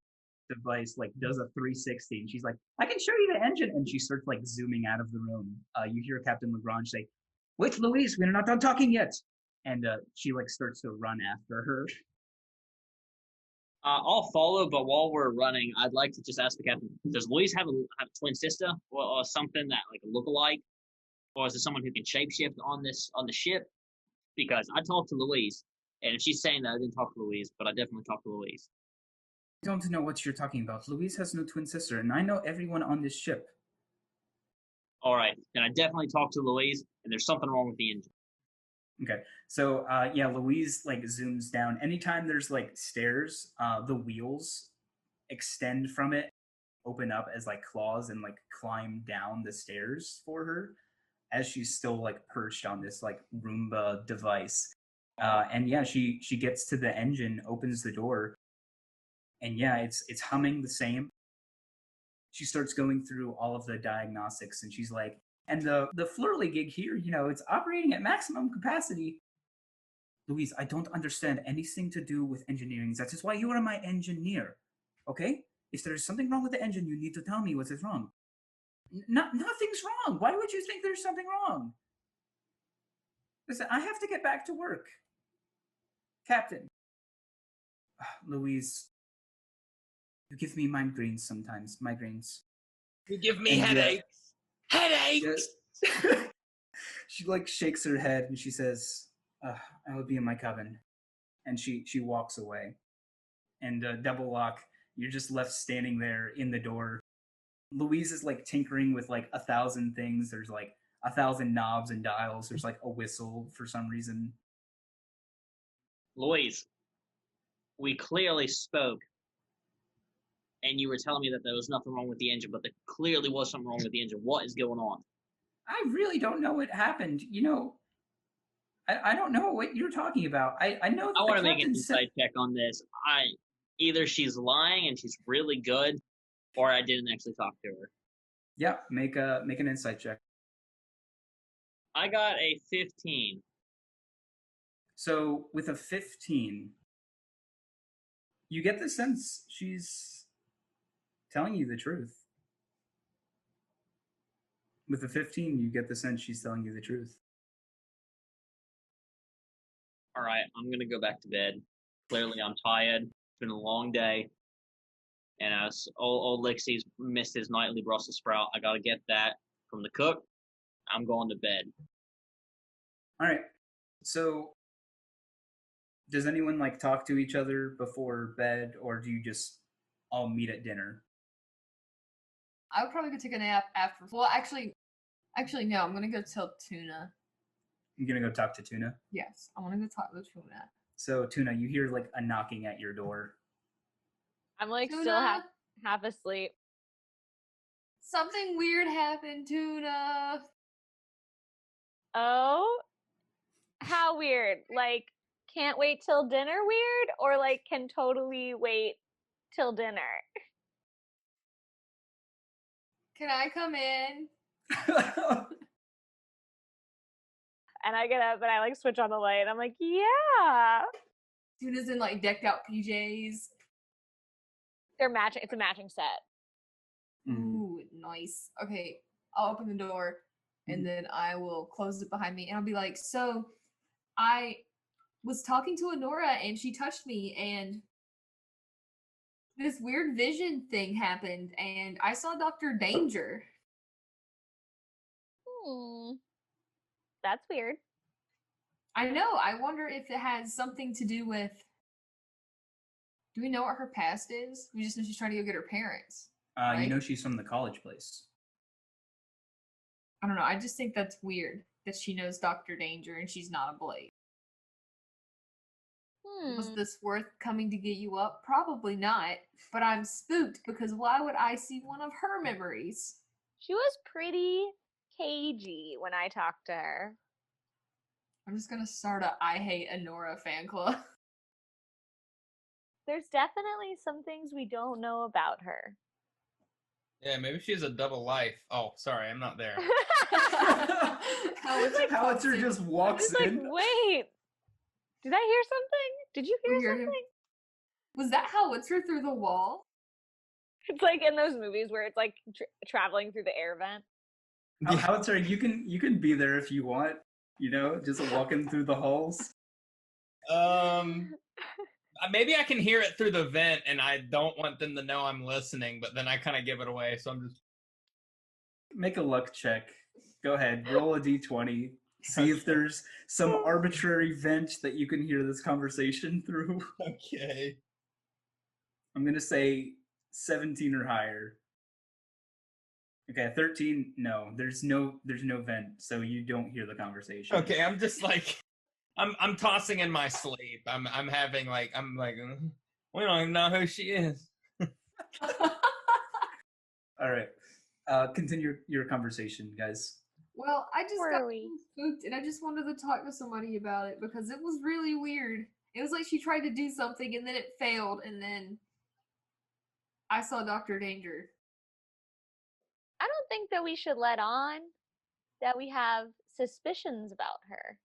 device like does a 360, and she's like, "I can show you the engine," and she starts like zooming out of the room. You hear Captain Lagrange say, "Wait, Louise, we're not done talking yet," and she like starts to run after her.
I'll follow, but while we're running, I'd like to just ask the captain: does Louise have a twin sister or something that like a lookalike, or is it someone who can shapeshift on the ship? Because I talked to Louise, and if she's saying that I didn't talk to Louise, but I definitely talked to Louise.
I don't know what you're talking about. Louise has no twin sister, and I know everyone on this ship.
All right, then I definitely talked to Louise, and there's something wrong with the engine.
Okay, so yeah, Louise like zooms down. Anytime there's like stairs, the wheels extend from it, open up as like claws, and like climb down the stairs for her as she's still like perched on this like Roomba device. And yeah, she gets to the engine, opens the door, and yeah, it's humming the same. She starts going through all of the diagnostics, and she's like, and the Flurlygig here, it's operating at maximum capacity. Louise, I don't understand anything to do with engineering. That is why you are my engineer. Okay? If there is something wrong with the engine, you need to tell me what is wrong. Nothing's wrong. Why would you think there's something wrong? Listen, I have to get back to work. Captain. Louise, you give me migraines sometimes. Migraines.
You give me headaches. Headaches!
She like shakes her head and she says, I will be in my cabin. And she walks away. And Double Lock, you're just left standing there in the door. Louise is like tinkering with like 1,000 things. There's like 1,000 knobs and dials. There's like a whistle for some reason.
Louise, we clearly spoke, and you were telling me that there was nothing wrong with the engine, but there clearly was something wrong with the engine. What is going on?
I really don't know what happened. I don't know what you're talking about. I know that
I want to make an insight check on this. Either she's lying and she's really good, or I didn't actually talk to her.
Yeah, make an insight check.
I got a 15.
So with a 15, you get the sense she's telling you the truth. With a 15, you get the sense she's telling you the truth.
All right, I'm going to go back to bed. Clearly, I'm tired. It's been a long day. And as old Lixie's missed his nightly Brussels sprout, I got to get that from the cook. I'm going to bed.
All right. So does anyone like talk to each other before bed, or do you just all meet at dinner?
I would probably go take a nap after. Well, actually, no. I'm gonna go tell Tuna.
I'm gonna go talk to Tuna.
Yes, I want to go talk to Tuna.
So Tuna, you hear like a knocking at your door.
I'm like
Tuna?
still half asleep.
Something weird happened, Tuna.
Oh, how weird? Like, can't wait till dinner weird, or like can totally wait till dinner?
Can I come in?
And I get up and I like switch on the light. And I'm like, yeah.
Tuna's in like decked out PJs.
They're matching. It's a matching set.
Ooh, nice. Okay, I'll open the door and then I will close it behind me and I'll be like, so I was talking to Honora and she touched me and this weird vision thing happened and I saw Dr. Danger.
That's weird.
I know. I wonder if it has something to do with. Do we know what her past is? We just know she's trying to go get her parents. Right?
You know she's from the college place.
I don't know. I just think that's weird that she knows Dr. Danger and she's not a Blade. Was this worth coming to get you up? Probably not. But I'm spooked because why would I see one of her memories?
She was pretty cagey when I talked to her.
I'm just gonna start a I Hate Honora fan club.
There's definitely some things we don't know about her.
Yeah, maybe she has a double life. Oh, sorry, I'm not there.
Howitzer just walks
It's like,
in.
wait, did I hear something? Did you hear
We heard him.
something?
Was that Howitzer through the wall?
It's like in those movies where it's like traveling through the air vent.
Howitzer, you can be there if you want. You know, just walking through the halls.
Maybe I can hear it through the vent, and I don't want them to know I'm listening, but then I kind of give it away, so I'm just...
Make a luck check. Go ahead, roll a d20. See if there's some arbitrary vent that you can hear this conversation through.
Okay.
I'm gonna say 17 or higher. Okay, 13. No, there's no vent, so you don't hear the conversation.
Okay, I'm just like... I'm tossing in my sleep. I'm having like we don't even know who she is.
All right, continue your conversation, guys.
Well, I just
Where
got
are we?
spooked, and I just wanted to talk to somebody about it because it was really weird. It was like she tried to do something and then it failed, and then I saw Dr. Danger.
I don't think that we should let on that we have suspicions about her.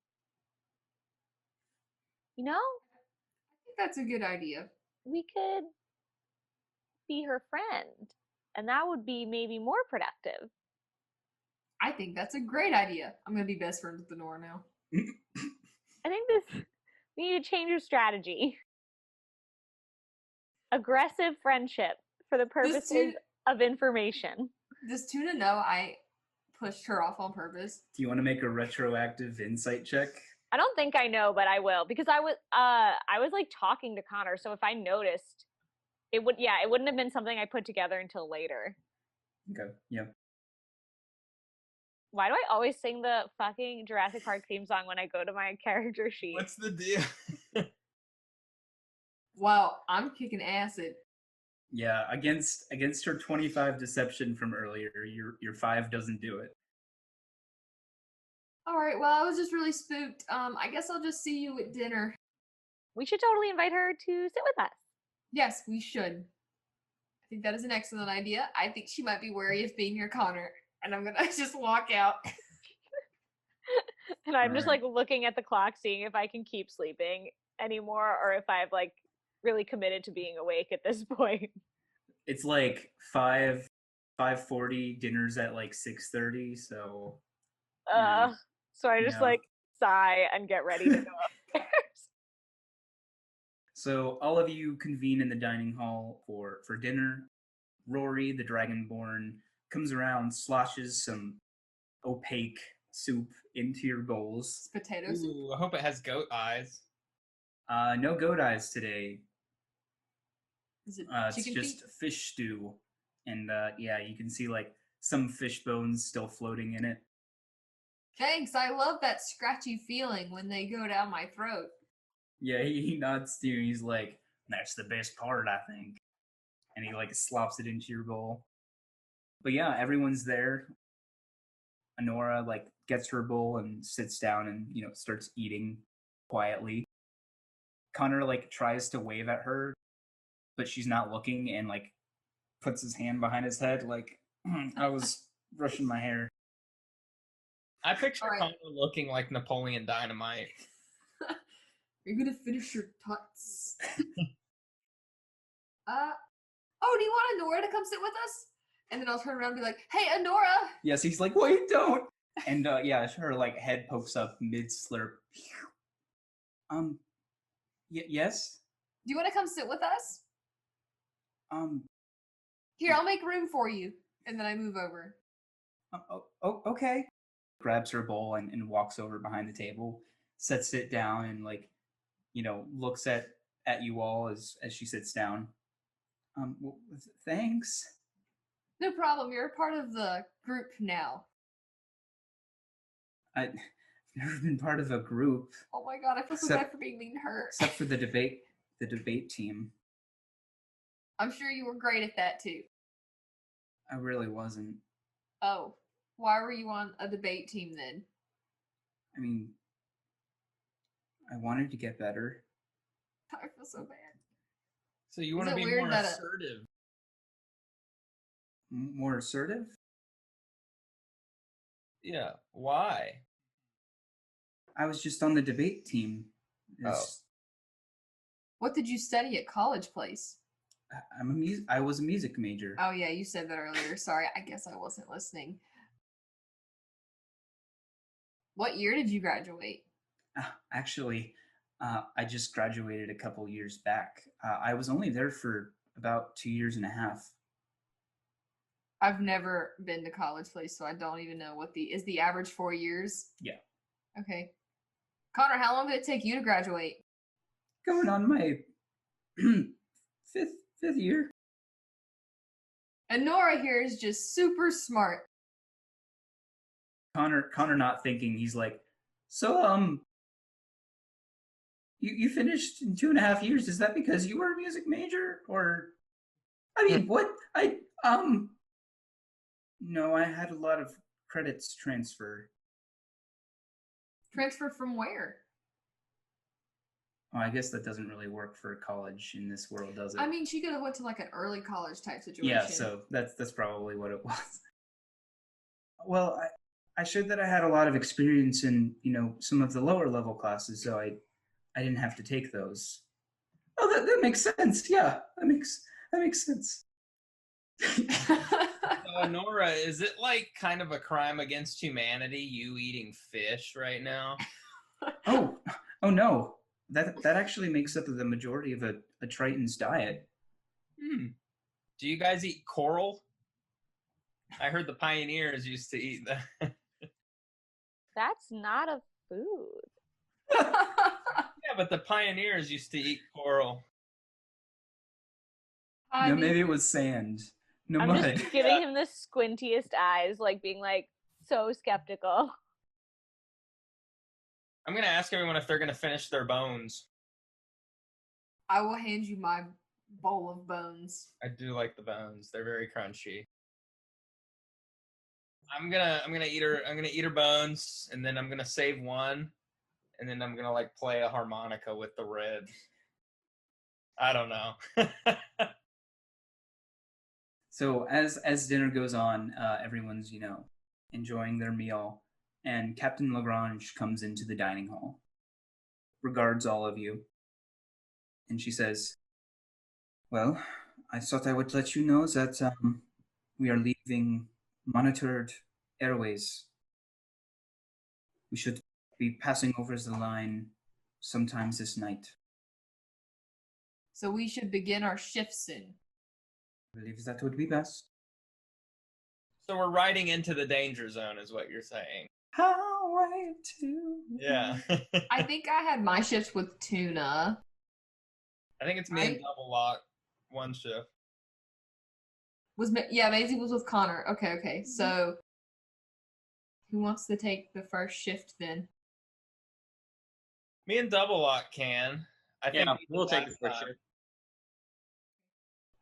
You know,
I think that's a good idea.
we could be her friend, and that would be maybe more productive.
I think that's a great idea. I'm gonna be best friends with Nora now.
I think we need to change your strategy. Aggressive friendship for the purposes of information.
Does Tuna know I pushed her off on purpose?
Do you want to make a retroactive insight check?
I don't think I know, but I will, because I was like talking to Connor, so if I noticed, it wouldn't have been something I put together until later.
Okay, yeah.
Why do I always sing the fucking Jurassic Park theme song when I go to my character sheet?
What's the deal?
Wow, I'm kicking acid.
Yeah, against her 25 deception from earlier, your 5 doesn't do it.
All right, well, I was just really spooked. I guess I'll just see you at dinner.
We should totally invite her to sit with us.
Yes, we should. I think that is an excellent idea. I think she might be wary of being near Connor, and I'm gonna just walk out.
And I'm
All
just
right.
like looking at the clock, seeing if I can keep sleeping anymore, or if I've like really committed to being awake at this point.
It's like 5:40. Dinner's at like 6:30. So.
So I just
Yeah.
like sigh and get ready to go upstairs.
So all of you convene in the dining hall for dinner. Rory, the Dragonborn, comes around, sloshes some opaque soup into your bowls.
Potatoes.
Ooh, I hope it has goat eyes.
No goat eyes today.
Is it
It's
chicken
just
feet?
fish stew, and yeah, you can see like some fish bones still floating in it.
Thanks, I love that scratchy feeling when they go down my throat.
Yeah, he nods to you. He's like, "That's the best part, I think," and he like slops it into your bowl. But yeah, everyone's there. Honora like gets her bowl and sits down and starts eating quietly. Connor like tries to wave at her, but she's not looking, and like puts his hand behind his head like, I was brushing my hair.
I picture
All right.
Connor looking like Napoleon Dynamite.
You're gonna finish your tots. Oh, do you want Honora to come sit with us? And then I'll turn around and be like, hey, Honora!
Yes, he's like, wait, don't. And yeah, her like head pokes up mid slurp. Yes.
Do you want to come sit with us?
Um.
Here, I'll make room for you. And then I move over.
Oh, okay. Grabs her bowl and walks over behind the table, sets it down, and like, looks at you all as she sits down. Well, thanks.
No problem. You're a part of the group now.
I've never been part of a group
Oh my god, I feel so
Except-
bad for being mean to her.
except for the debate team.
I'm sure you were great at that too.
I really wasn't.
Oh, why were you on a debate team then?
I mean, I wanted to get better.
I feel so bad.
So you
Is
want to
it
be
weird
more
that
assertive.
More assertive?
Yeah. Why?
I was just on the debate team.
What did you study at college place?
I was a music major.
Oh yeah, you said that earlier. Sorry, I guess I wasn't listening. What year did you graduate?
Actually, I just graduated a couple years back. I was only there for about 2 years and a half.
I've never been to college place, so I don't even know what is the average 4 years?
Yeah.
Okay. Connor, how long did it take you to graduate?
Going on my fifth year.
And Nora here is just super smart.
Connor not thinking, he's like, so you finished in 2.5 years. Is that because you were a music major? Or I mean, what? No, I had a lot of credits transferred.
Transfer from where?
Oh, I guess that doesn't really work for college in this world, does it?
I mean, she could have went to like an early college type situation.
Yeah, so that's probably what it was. Well, I showed that I had a lot of experience in, some of the lower level classes, so I didn't have to take those. Oh, that makes sense. Yeah, that makes sense.
Nora, is it like kind of a crime against humanity, you eating fish right now?
Oh no. That actually makes up the majority of a Triton's diet.
Do you guys eat coral? I heard the pioneers used to eat that.
That's not a food.
Yeah, but the pioneers used to eat coral.
No, maybe it was sand. No
I'm
mud.
just giving him the squintiest eyes, like being like so skeptical.
I'm going to ask everyone if they're going to finish their bones.
I will hand you my bowl of bones.
I do like the bones. They're very crunchy. I'm gonna eat her bones, and then I'm gonna save one, and then I'm gonna like play a harmonica with the ribs. I don't know.
So as dinner goes on, everyone's enjoying their meal, and Captain Lagrange comes into the dining hall, regards all of you, and she says, "Well, I thought I would let you know that we are leaving monitored airways. We should be passing over the line sometimes this night.
So we should begin our shift soon.
I believe that would be best."
So we're riding into the danger zone, is what you're saying.
Highway to...
Yeah.
I think I had my shift with Tuna.
I think it's me and Double Lock, one shift.
Maisie was with Connor. Okay. So who wants to take the first shift then?
Me and Double Lock can. I think
we'll take the first shift.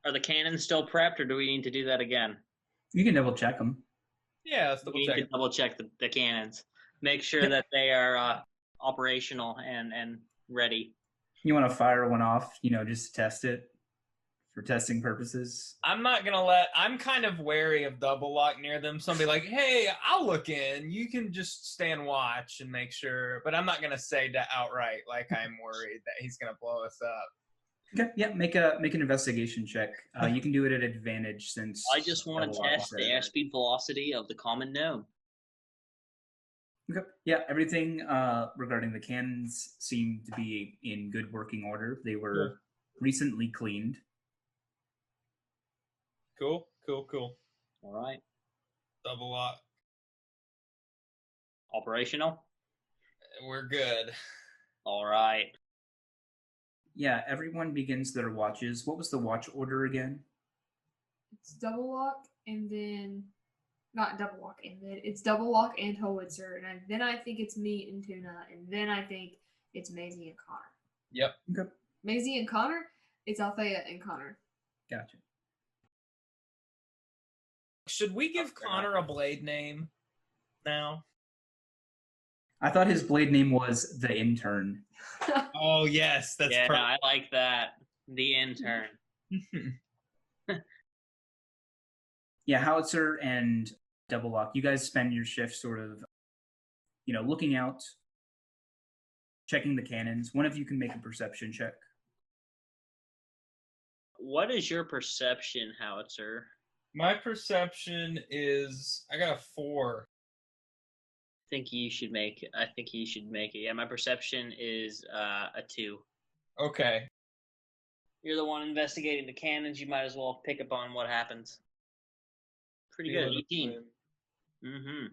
Are the cannons still prepped, or do we need to do that again?
You can double check them.
Yeah, let's double check.
We need to double check the cannons. Make sure that they are operational and ready.
You want to fire one off, just to test it for testing purposes?
I'm kind of wary of Double Lock near them. So I'll be like, hey, I'll look in. You can just stand watch and make sure. But I'm not going to say that outright like I'm worried that he's going to blow us up.
Okay, yeah, make an investigation check. You can do it at advantage since...
I just want to test the airspeed velocity of the common gnome.
Okay, yeah, everything regarding the cannons seemed to be in good working order. They were recently cleaned.
Cool.
All right.
Double Lock.
Operational?
We're good.
All right.
Yeah, everyone begins their watches. What was the watch order again?
It's Double Lock and then... Not Double Lock and then... It's Double Lock and Howitzer. And then I think it's me and Tuna. And then I think it's Maisie and Connor.
Yep.
Okay.
Maisie and Connor? It's Althea and Connor.
Gotcha.
Should we give Connor a blade name now?
I thought his blade name was the Intern.
Oh, yes. That's perfect.
I like that. The Intern.
Yeah, Howitzer and Double Lock, you guys spend your shift sort of, looking out checking the cannons. One of you can make a perception check.
What is your perception, Howitzer?
My perception is I got a 4.
I think you should make it. Yeah, my perception is a 2.
Okay.
You're the one investigating the cannons. You might as well pick up on what happens. Pretty good. 18. Mm-hmm.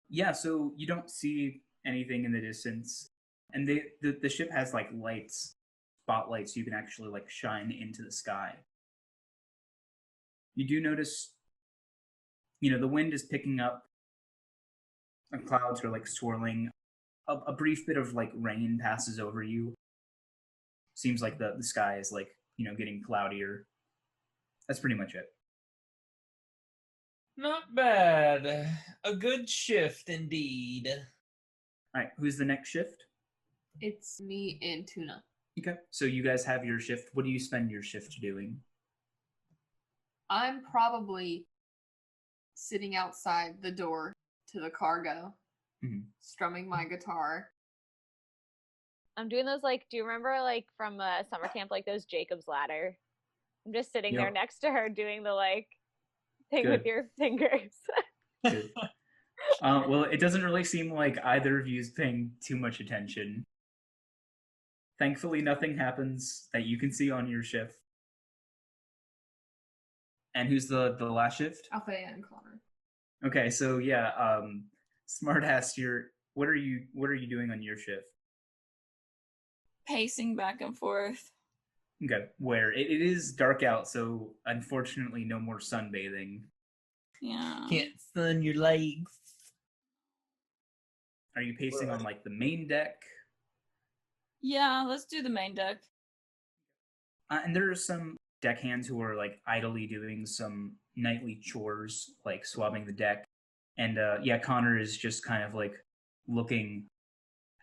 Yeah, so you don't see anything in the distance. And the ship has like lights, spotlights, you can actually like shine into the sky. You do notice, the wind is picking up. The clouds are like swirling. A brief bit of like rain passes over you. Seems like the sky is like, getting cloudier. That's pretty much it.
Not bad. A good shift indeed.
All right, who's the next shift?
It's me and Tuna.
Okay, so you guys have your shift. What do you spend your shift doing?
I'm probably sitting outside the door to the cargo, strumming my guitar.
I'm doing those, do you remember, from summer camp, those Jacob's Ladder? I'm just sitting there next to her doing the, thing
Good.
with your fingers.
Good. Well, it doesn't really seem like either of you is paying too much attention. Thankfully, nothing happens that you can see on your shift. And who's the last shift?
Althea and Connor.
Okay, so yeah, smartass, what are you doing on your shift?
Pacing back and forth.
Okay, where it is dark out, so unfortunately no more sunbathing.
Yeah.
Can't sun your legs.
Are you pacing on the main deck?
Yeah, let's do the main deck.
And there are some deckhands who are idly doing some nightly chores, like swabbing the deck. And Connor is just kind of looking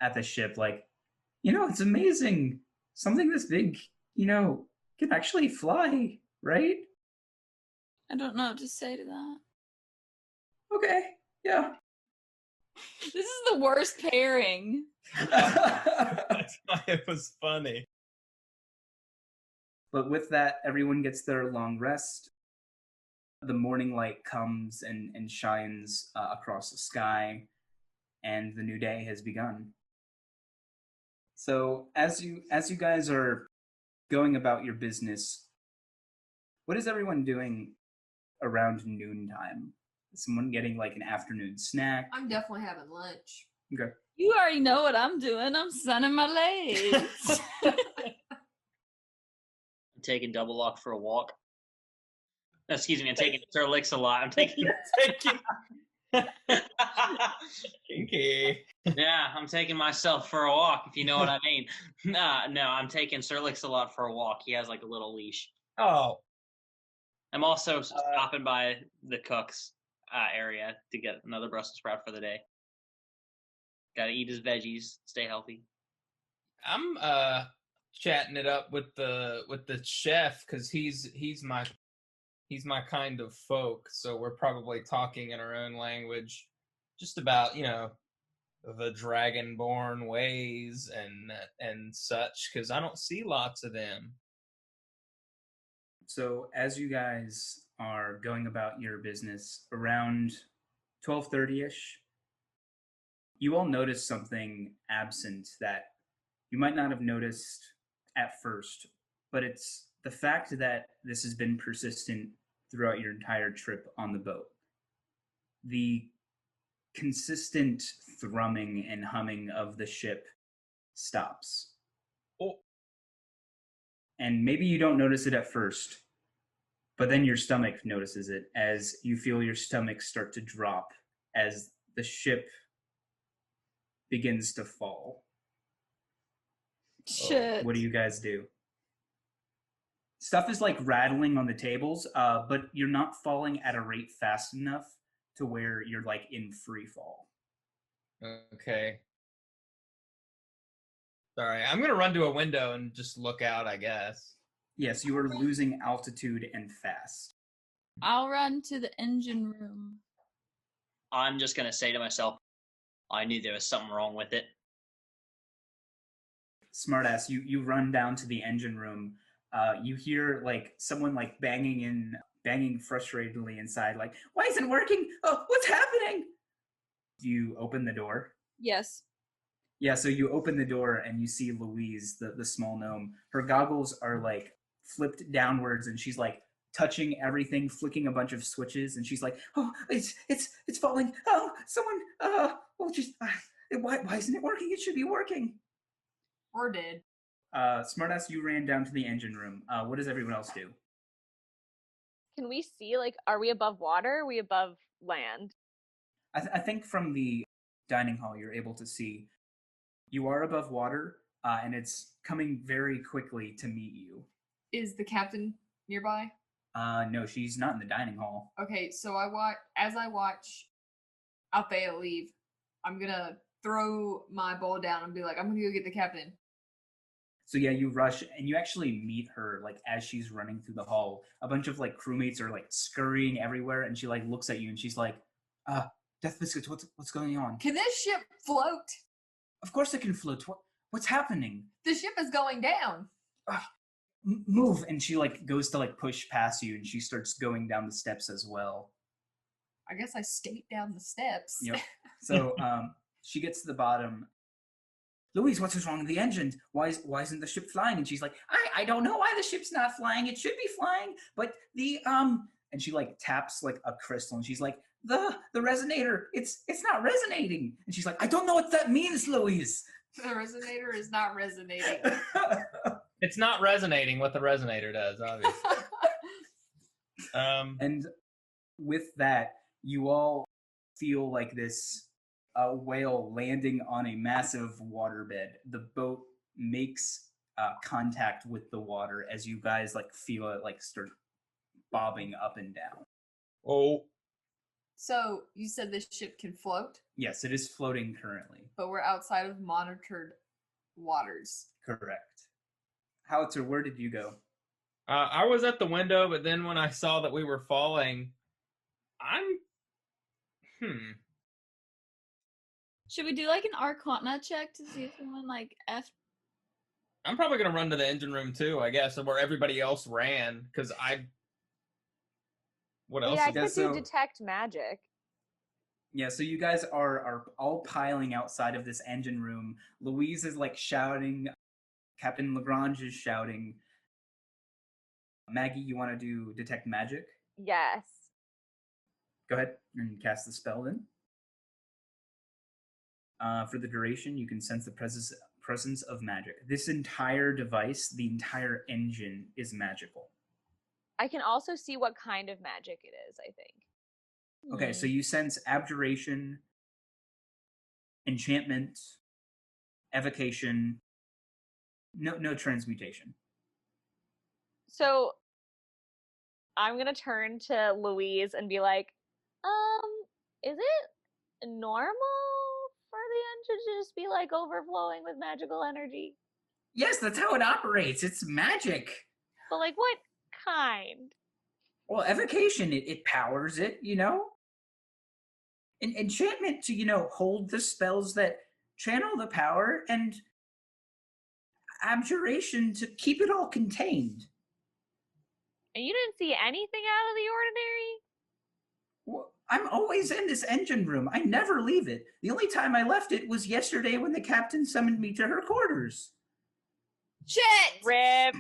at the ship it's amazing. Something this big, can actually fly, right?
I don't know what to say to that.
Okay, yeah.
This is the worst pairing.
That's why it was funny.
But with that, everyone gets their long rest. The morning light comes and shines across the sky, and the new day has begun. So as you guys are going about your business, what is everyone doing around noontime? Is someone getting an afternoon snack?
I'm definitely having lunch.
Okay.
You already know what I'm doing. I'm sunning my legs.
I'm taking Double Lock for a walk. Excuse me, I'm taking Sir Licks a lot. I'm taking.
Okay.
Yeah, I'm taking myself for a walk, if you know what I mean. No, I'm taking Sir Licks a lot for a walk. He has a little leash.
Oh.
I'm also stopping by the cook's area to get another Brussels sprout for the day. Gotta eat his veggies, stay healthy.
I'm chatting it up with the chef because he's my kind of folk, so we're probably talking in our own language, just about the dragonborn ways and such, because I don't see lots of them.
So as you guys are going about your business around 12:30ish, you all notice something absent that you might not have noticed at first, but it's the fact that this has been persistent throughout your entire trip on the boat. The consistent thrumming and humming of the ship stops.
Oh.
And maybe you don't notice it at first, but then your stomach notices it as you feel your stomach start to drop as the ship begins to fall.
Shit.
What do you guys do? Stuff is rattling on the tables, but you're not falling at a rate fast enough to where you're in free fall.
Okay. Sorry, I'm gonna run to a window and just look out, I guess.
Yes, you are losing altitude and fast.
I'll run to the engine room.
I'm just gonna say to myself, I knew there was something wrong with it.
Smartass, you run down to the engine room. You hear like someone like banging frustratedly inside, like, why isn't it working? Oh, what's happening? Do you open the door?
Yes.
Yeah, so you open the door and you see Louise, the small gnome. Her goggles are like flipped downwards and she's like touching everything, flicking a bunch of switches, and she's like, oh, it's falling. Oh, someone, why isn't it working? It should be working.
We're dead.
Smartass, you ran down to the engine room. What does everyone else do?
Can we see, like, are we above water? Are we above land?
I think from the dining hall you're able to see you are above water, and it's coming very quickly to meet you.
Is the captain nearby?
No, she's not in the dining hall.
Okay, so as I watch Althea leave, I'm gonna throw my ball down and be like, I'm gonna go get the captain.
So yeah, you rush and you actually meet her like as she's running through the hall. A bunch of like crewmates are like scurrying everywhere, and she like looks at you and she's like, Death Biscuits, what's going on?
Can this ship float?
Of course it can float. What's happening?
The ship is going down.
Move. And she like goes to like push past you, and she starts going down the steps as well.
I guess I skate down the steps.
Yep. So she gets to the bottom. Louise, what's wrong with the engine? Why isn't the ship flying? And she's like, I don't know why the ship's not flying. It should be flying, but the and she like taps like a crystal, and she's like, the resonator, it's not resonating. And she's like, I don't know what that means, Louise.
The resonator is not resonating.
It's not resonating what the resonator does, obviously.
And with that, you all feel like this whale landing on a massive waterbed. The boat makes contact with the water as you guys like feel it like start bobbing up and down.
Oh.
So you said this ship can float?
Yes, it is floating currently.
But we're outside of monitored waters.
Correct. Howitzer, where did you go?
I was at the window, but then when I saw that we were falling,
Should we do like an Arcana check to see if someone like
I'm probably gonna run to the engine room too, I guess, where everybody else ran, because what else?
Yeah, I could do detect magic.
Yeah, so you guys are all piling outside of this engine room. Louise is like shouting. Captain Lagrange is shouting. Maggie, you want to do detect magic?
Yes.
Go ahead and cast the spell then. For the duration, you can sense the presence of magic. This entire device, the entire engine, is magical.
I can also see what kind of magic it is, I think.
Okay, so you sense abjuration, enchantment, evocation, no transmutation.
So I'm gonna turn to Louise and be like, is it normal for the engine to just be like overflowing with magical energy?
Yes, that's how it operates. It's magic.
But like what kind?
Well, evocation, it powers it, you know? Enchantment to, you know, hold the spells that channel the power, and abjuration to keep it all contained.
And you didn't see anything out of the ordinary?
Well, I'm always in this engine room. I never leave it. The only time I left it was yesterday when the captain summoned me to her quarters.
Shit!
Rip.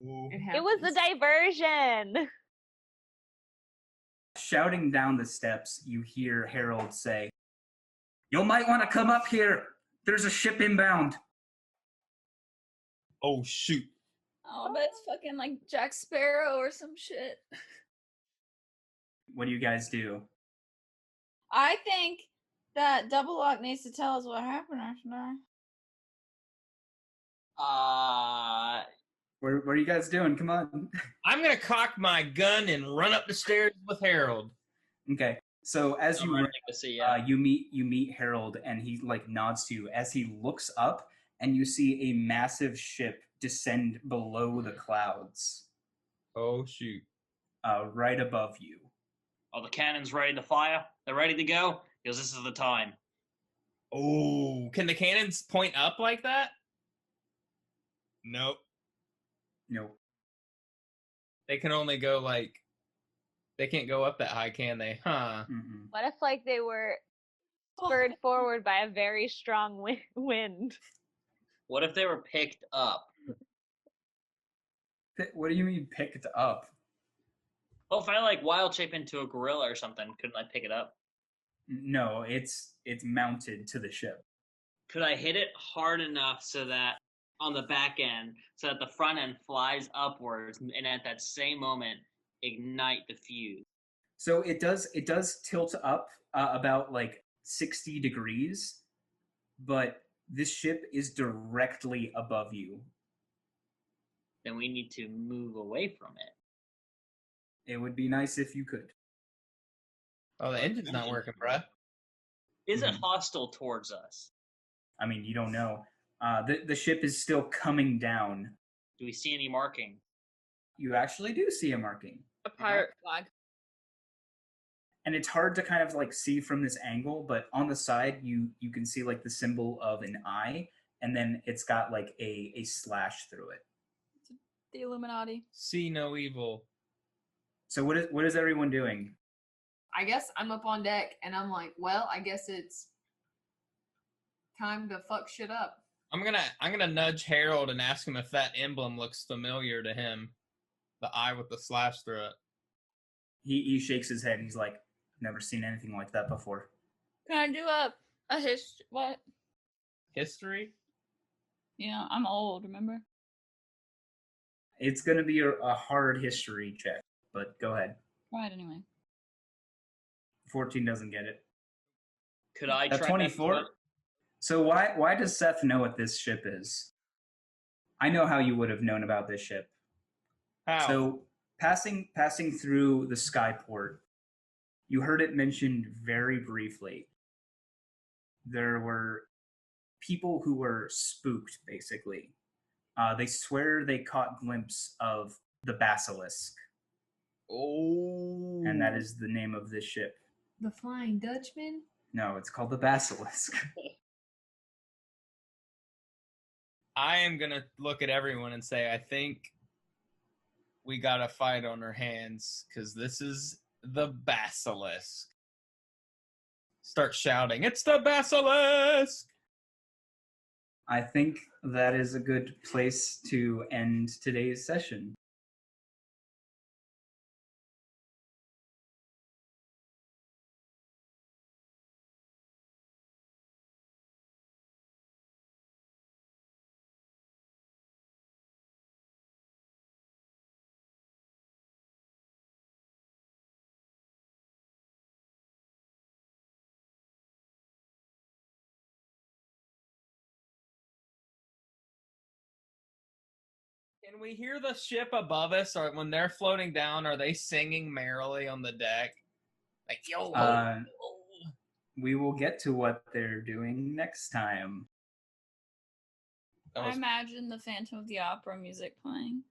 It
was a diversion.
Shouting down the steps, you hear Harold say, "You might want to come up here. There's a ship inbound."
Oh, shoot.
Oh, but it's fucking like Jack Sparrow or some shit.
What do you guys do?
I think that Double Lock needs to tell us what happened after that.
What are you guys doing? Come on.
I'm going to cock my gun and run up the stairs with Harold.
Okay. So as you run,
to see,
you meet Harold, and he like nods to you as he looks up, and you see a massive ship descend below the clouds.
Oh, shoot.
Right above you.
Are the cannons ready to fire? They're ready to go? Because this is the time.
Oh, can the cannons point up like that? Nope.
Nope.
They can only go like, they can't go up that high, can they? Huh.
Mm-mm.
What if like they were spurred forward by a very strong wind?
What if they were picked up?
What do you mean picked up?
Well, if I like wild shape into a gorilla or something, couldn't I pick it up?
No, it's mounted to the ship.
Could I hit it hard enough so that on the back end, so that the front end flies upwards, and at that same moment ignite the fuse?
So it does tilt up about like 60 degrees, but this ship is directly above you.
Then we need to move away from it.
It would be nice if you could.
Oh, the engine's not working, bruh.
Is it hostile towards us?
I mean, you don't know. The ship is still coming down.
Do we see any marking?
You actually do see a marking.
A pirate flag.
And it's hard to kind of like see from this angle, but on the side you can see like the symbol of an eye, and then it's got like a slash through it.
The Illuminati.
See no evil.
So what is everyone doing?
I guess I'm up on deck and I'm like, well, I guess it's time to fuck shit up.
I'm gonna nudge Harold and ask him if that emblem looks familiar to him. The eye with the slash through it.
He shakes his head and he's like, never seen anything like that before.
Can I do a what?
History?
Yeah, I'm old, remember?
It's gonna be a hard history check, but go ahead.
Right, anyway.
14 doesn't get it.
Could I try
24? So why does Seth know what this ship is? I know how you would have known about this ship.
How?
So passing through the skyport, you heard it mentioned very briefly. There were people who were spooked, basically. They swear they caught glimpse of the basilisk.
Oh.
And that is the name of this ship.
The Flying Dutchman?
No, it's called the basilisk.
I am gonna look at everyone and say, I think we got a fight on our hands, because this is the basilisk. Start shouting, it's the basilisk!
I think that is a good place to end today's session.
Can we hear the ship above us, or when they're floating down, are they singing merrily on the deck? Like, yo,
We will get to what they're doing next time.
I imagine the Phantom of the Opera music playing.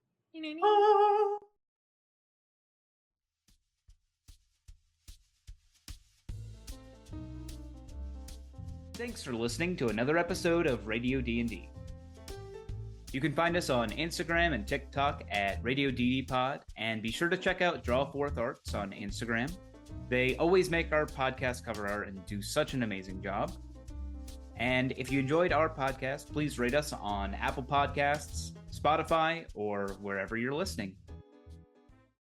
Thanks for listening to another episode of Radio D&D. You can find us on Instagram and TikTok at Radio DD Pod, and be sure to check out Drawforth Arts on Instagram. They always make our podcast cover art and do such an amazing job. And if you enjoyed our podcast, please rate us on Apple Podcasts, Spotify, or wherever you're listening.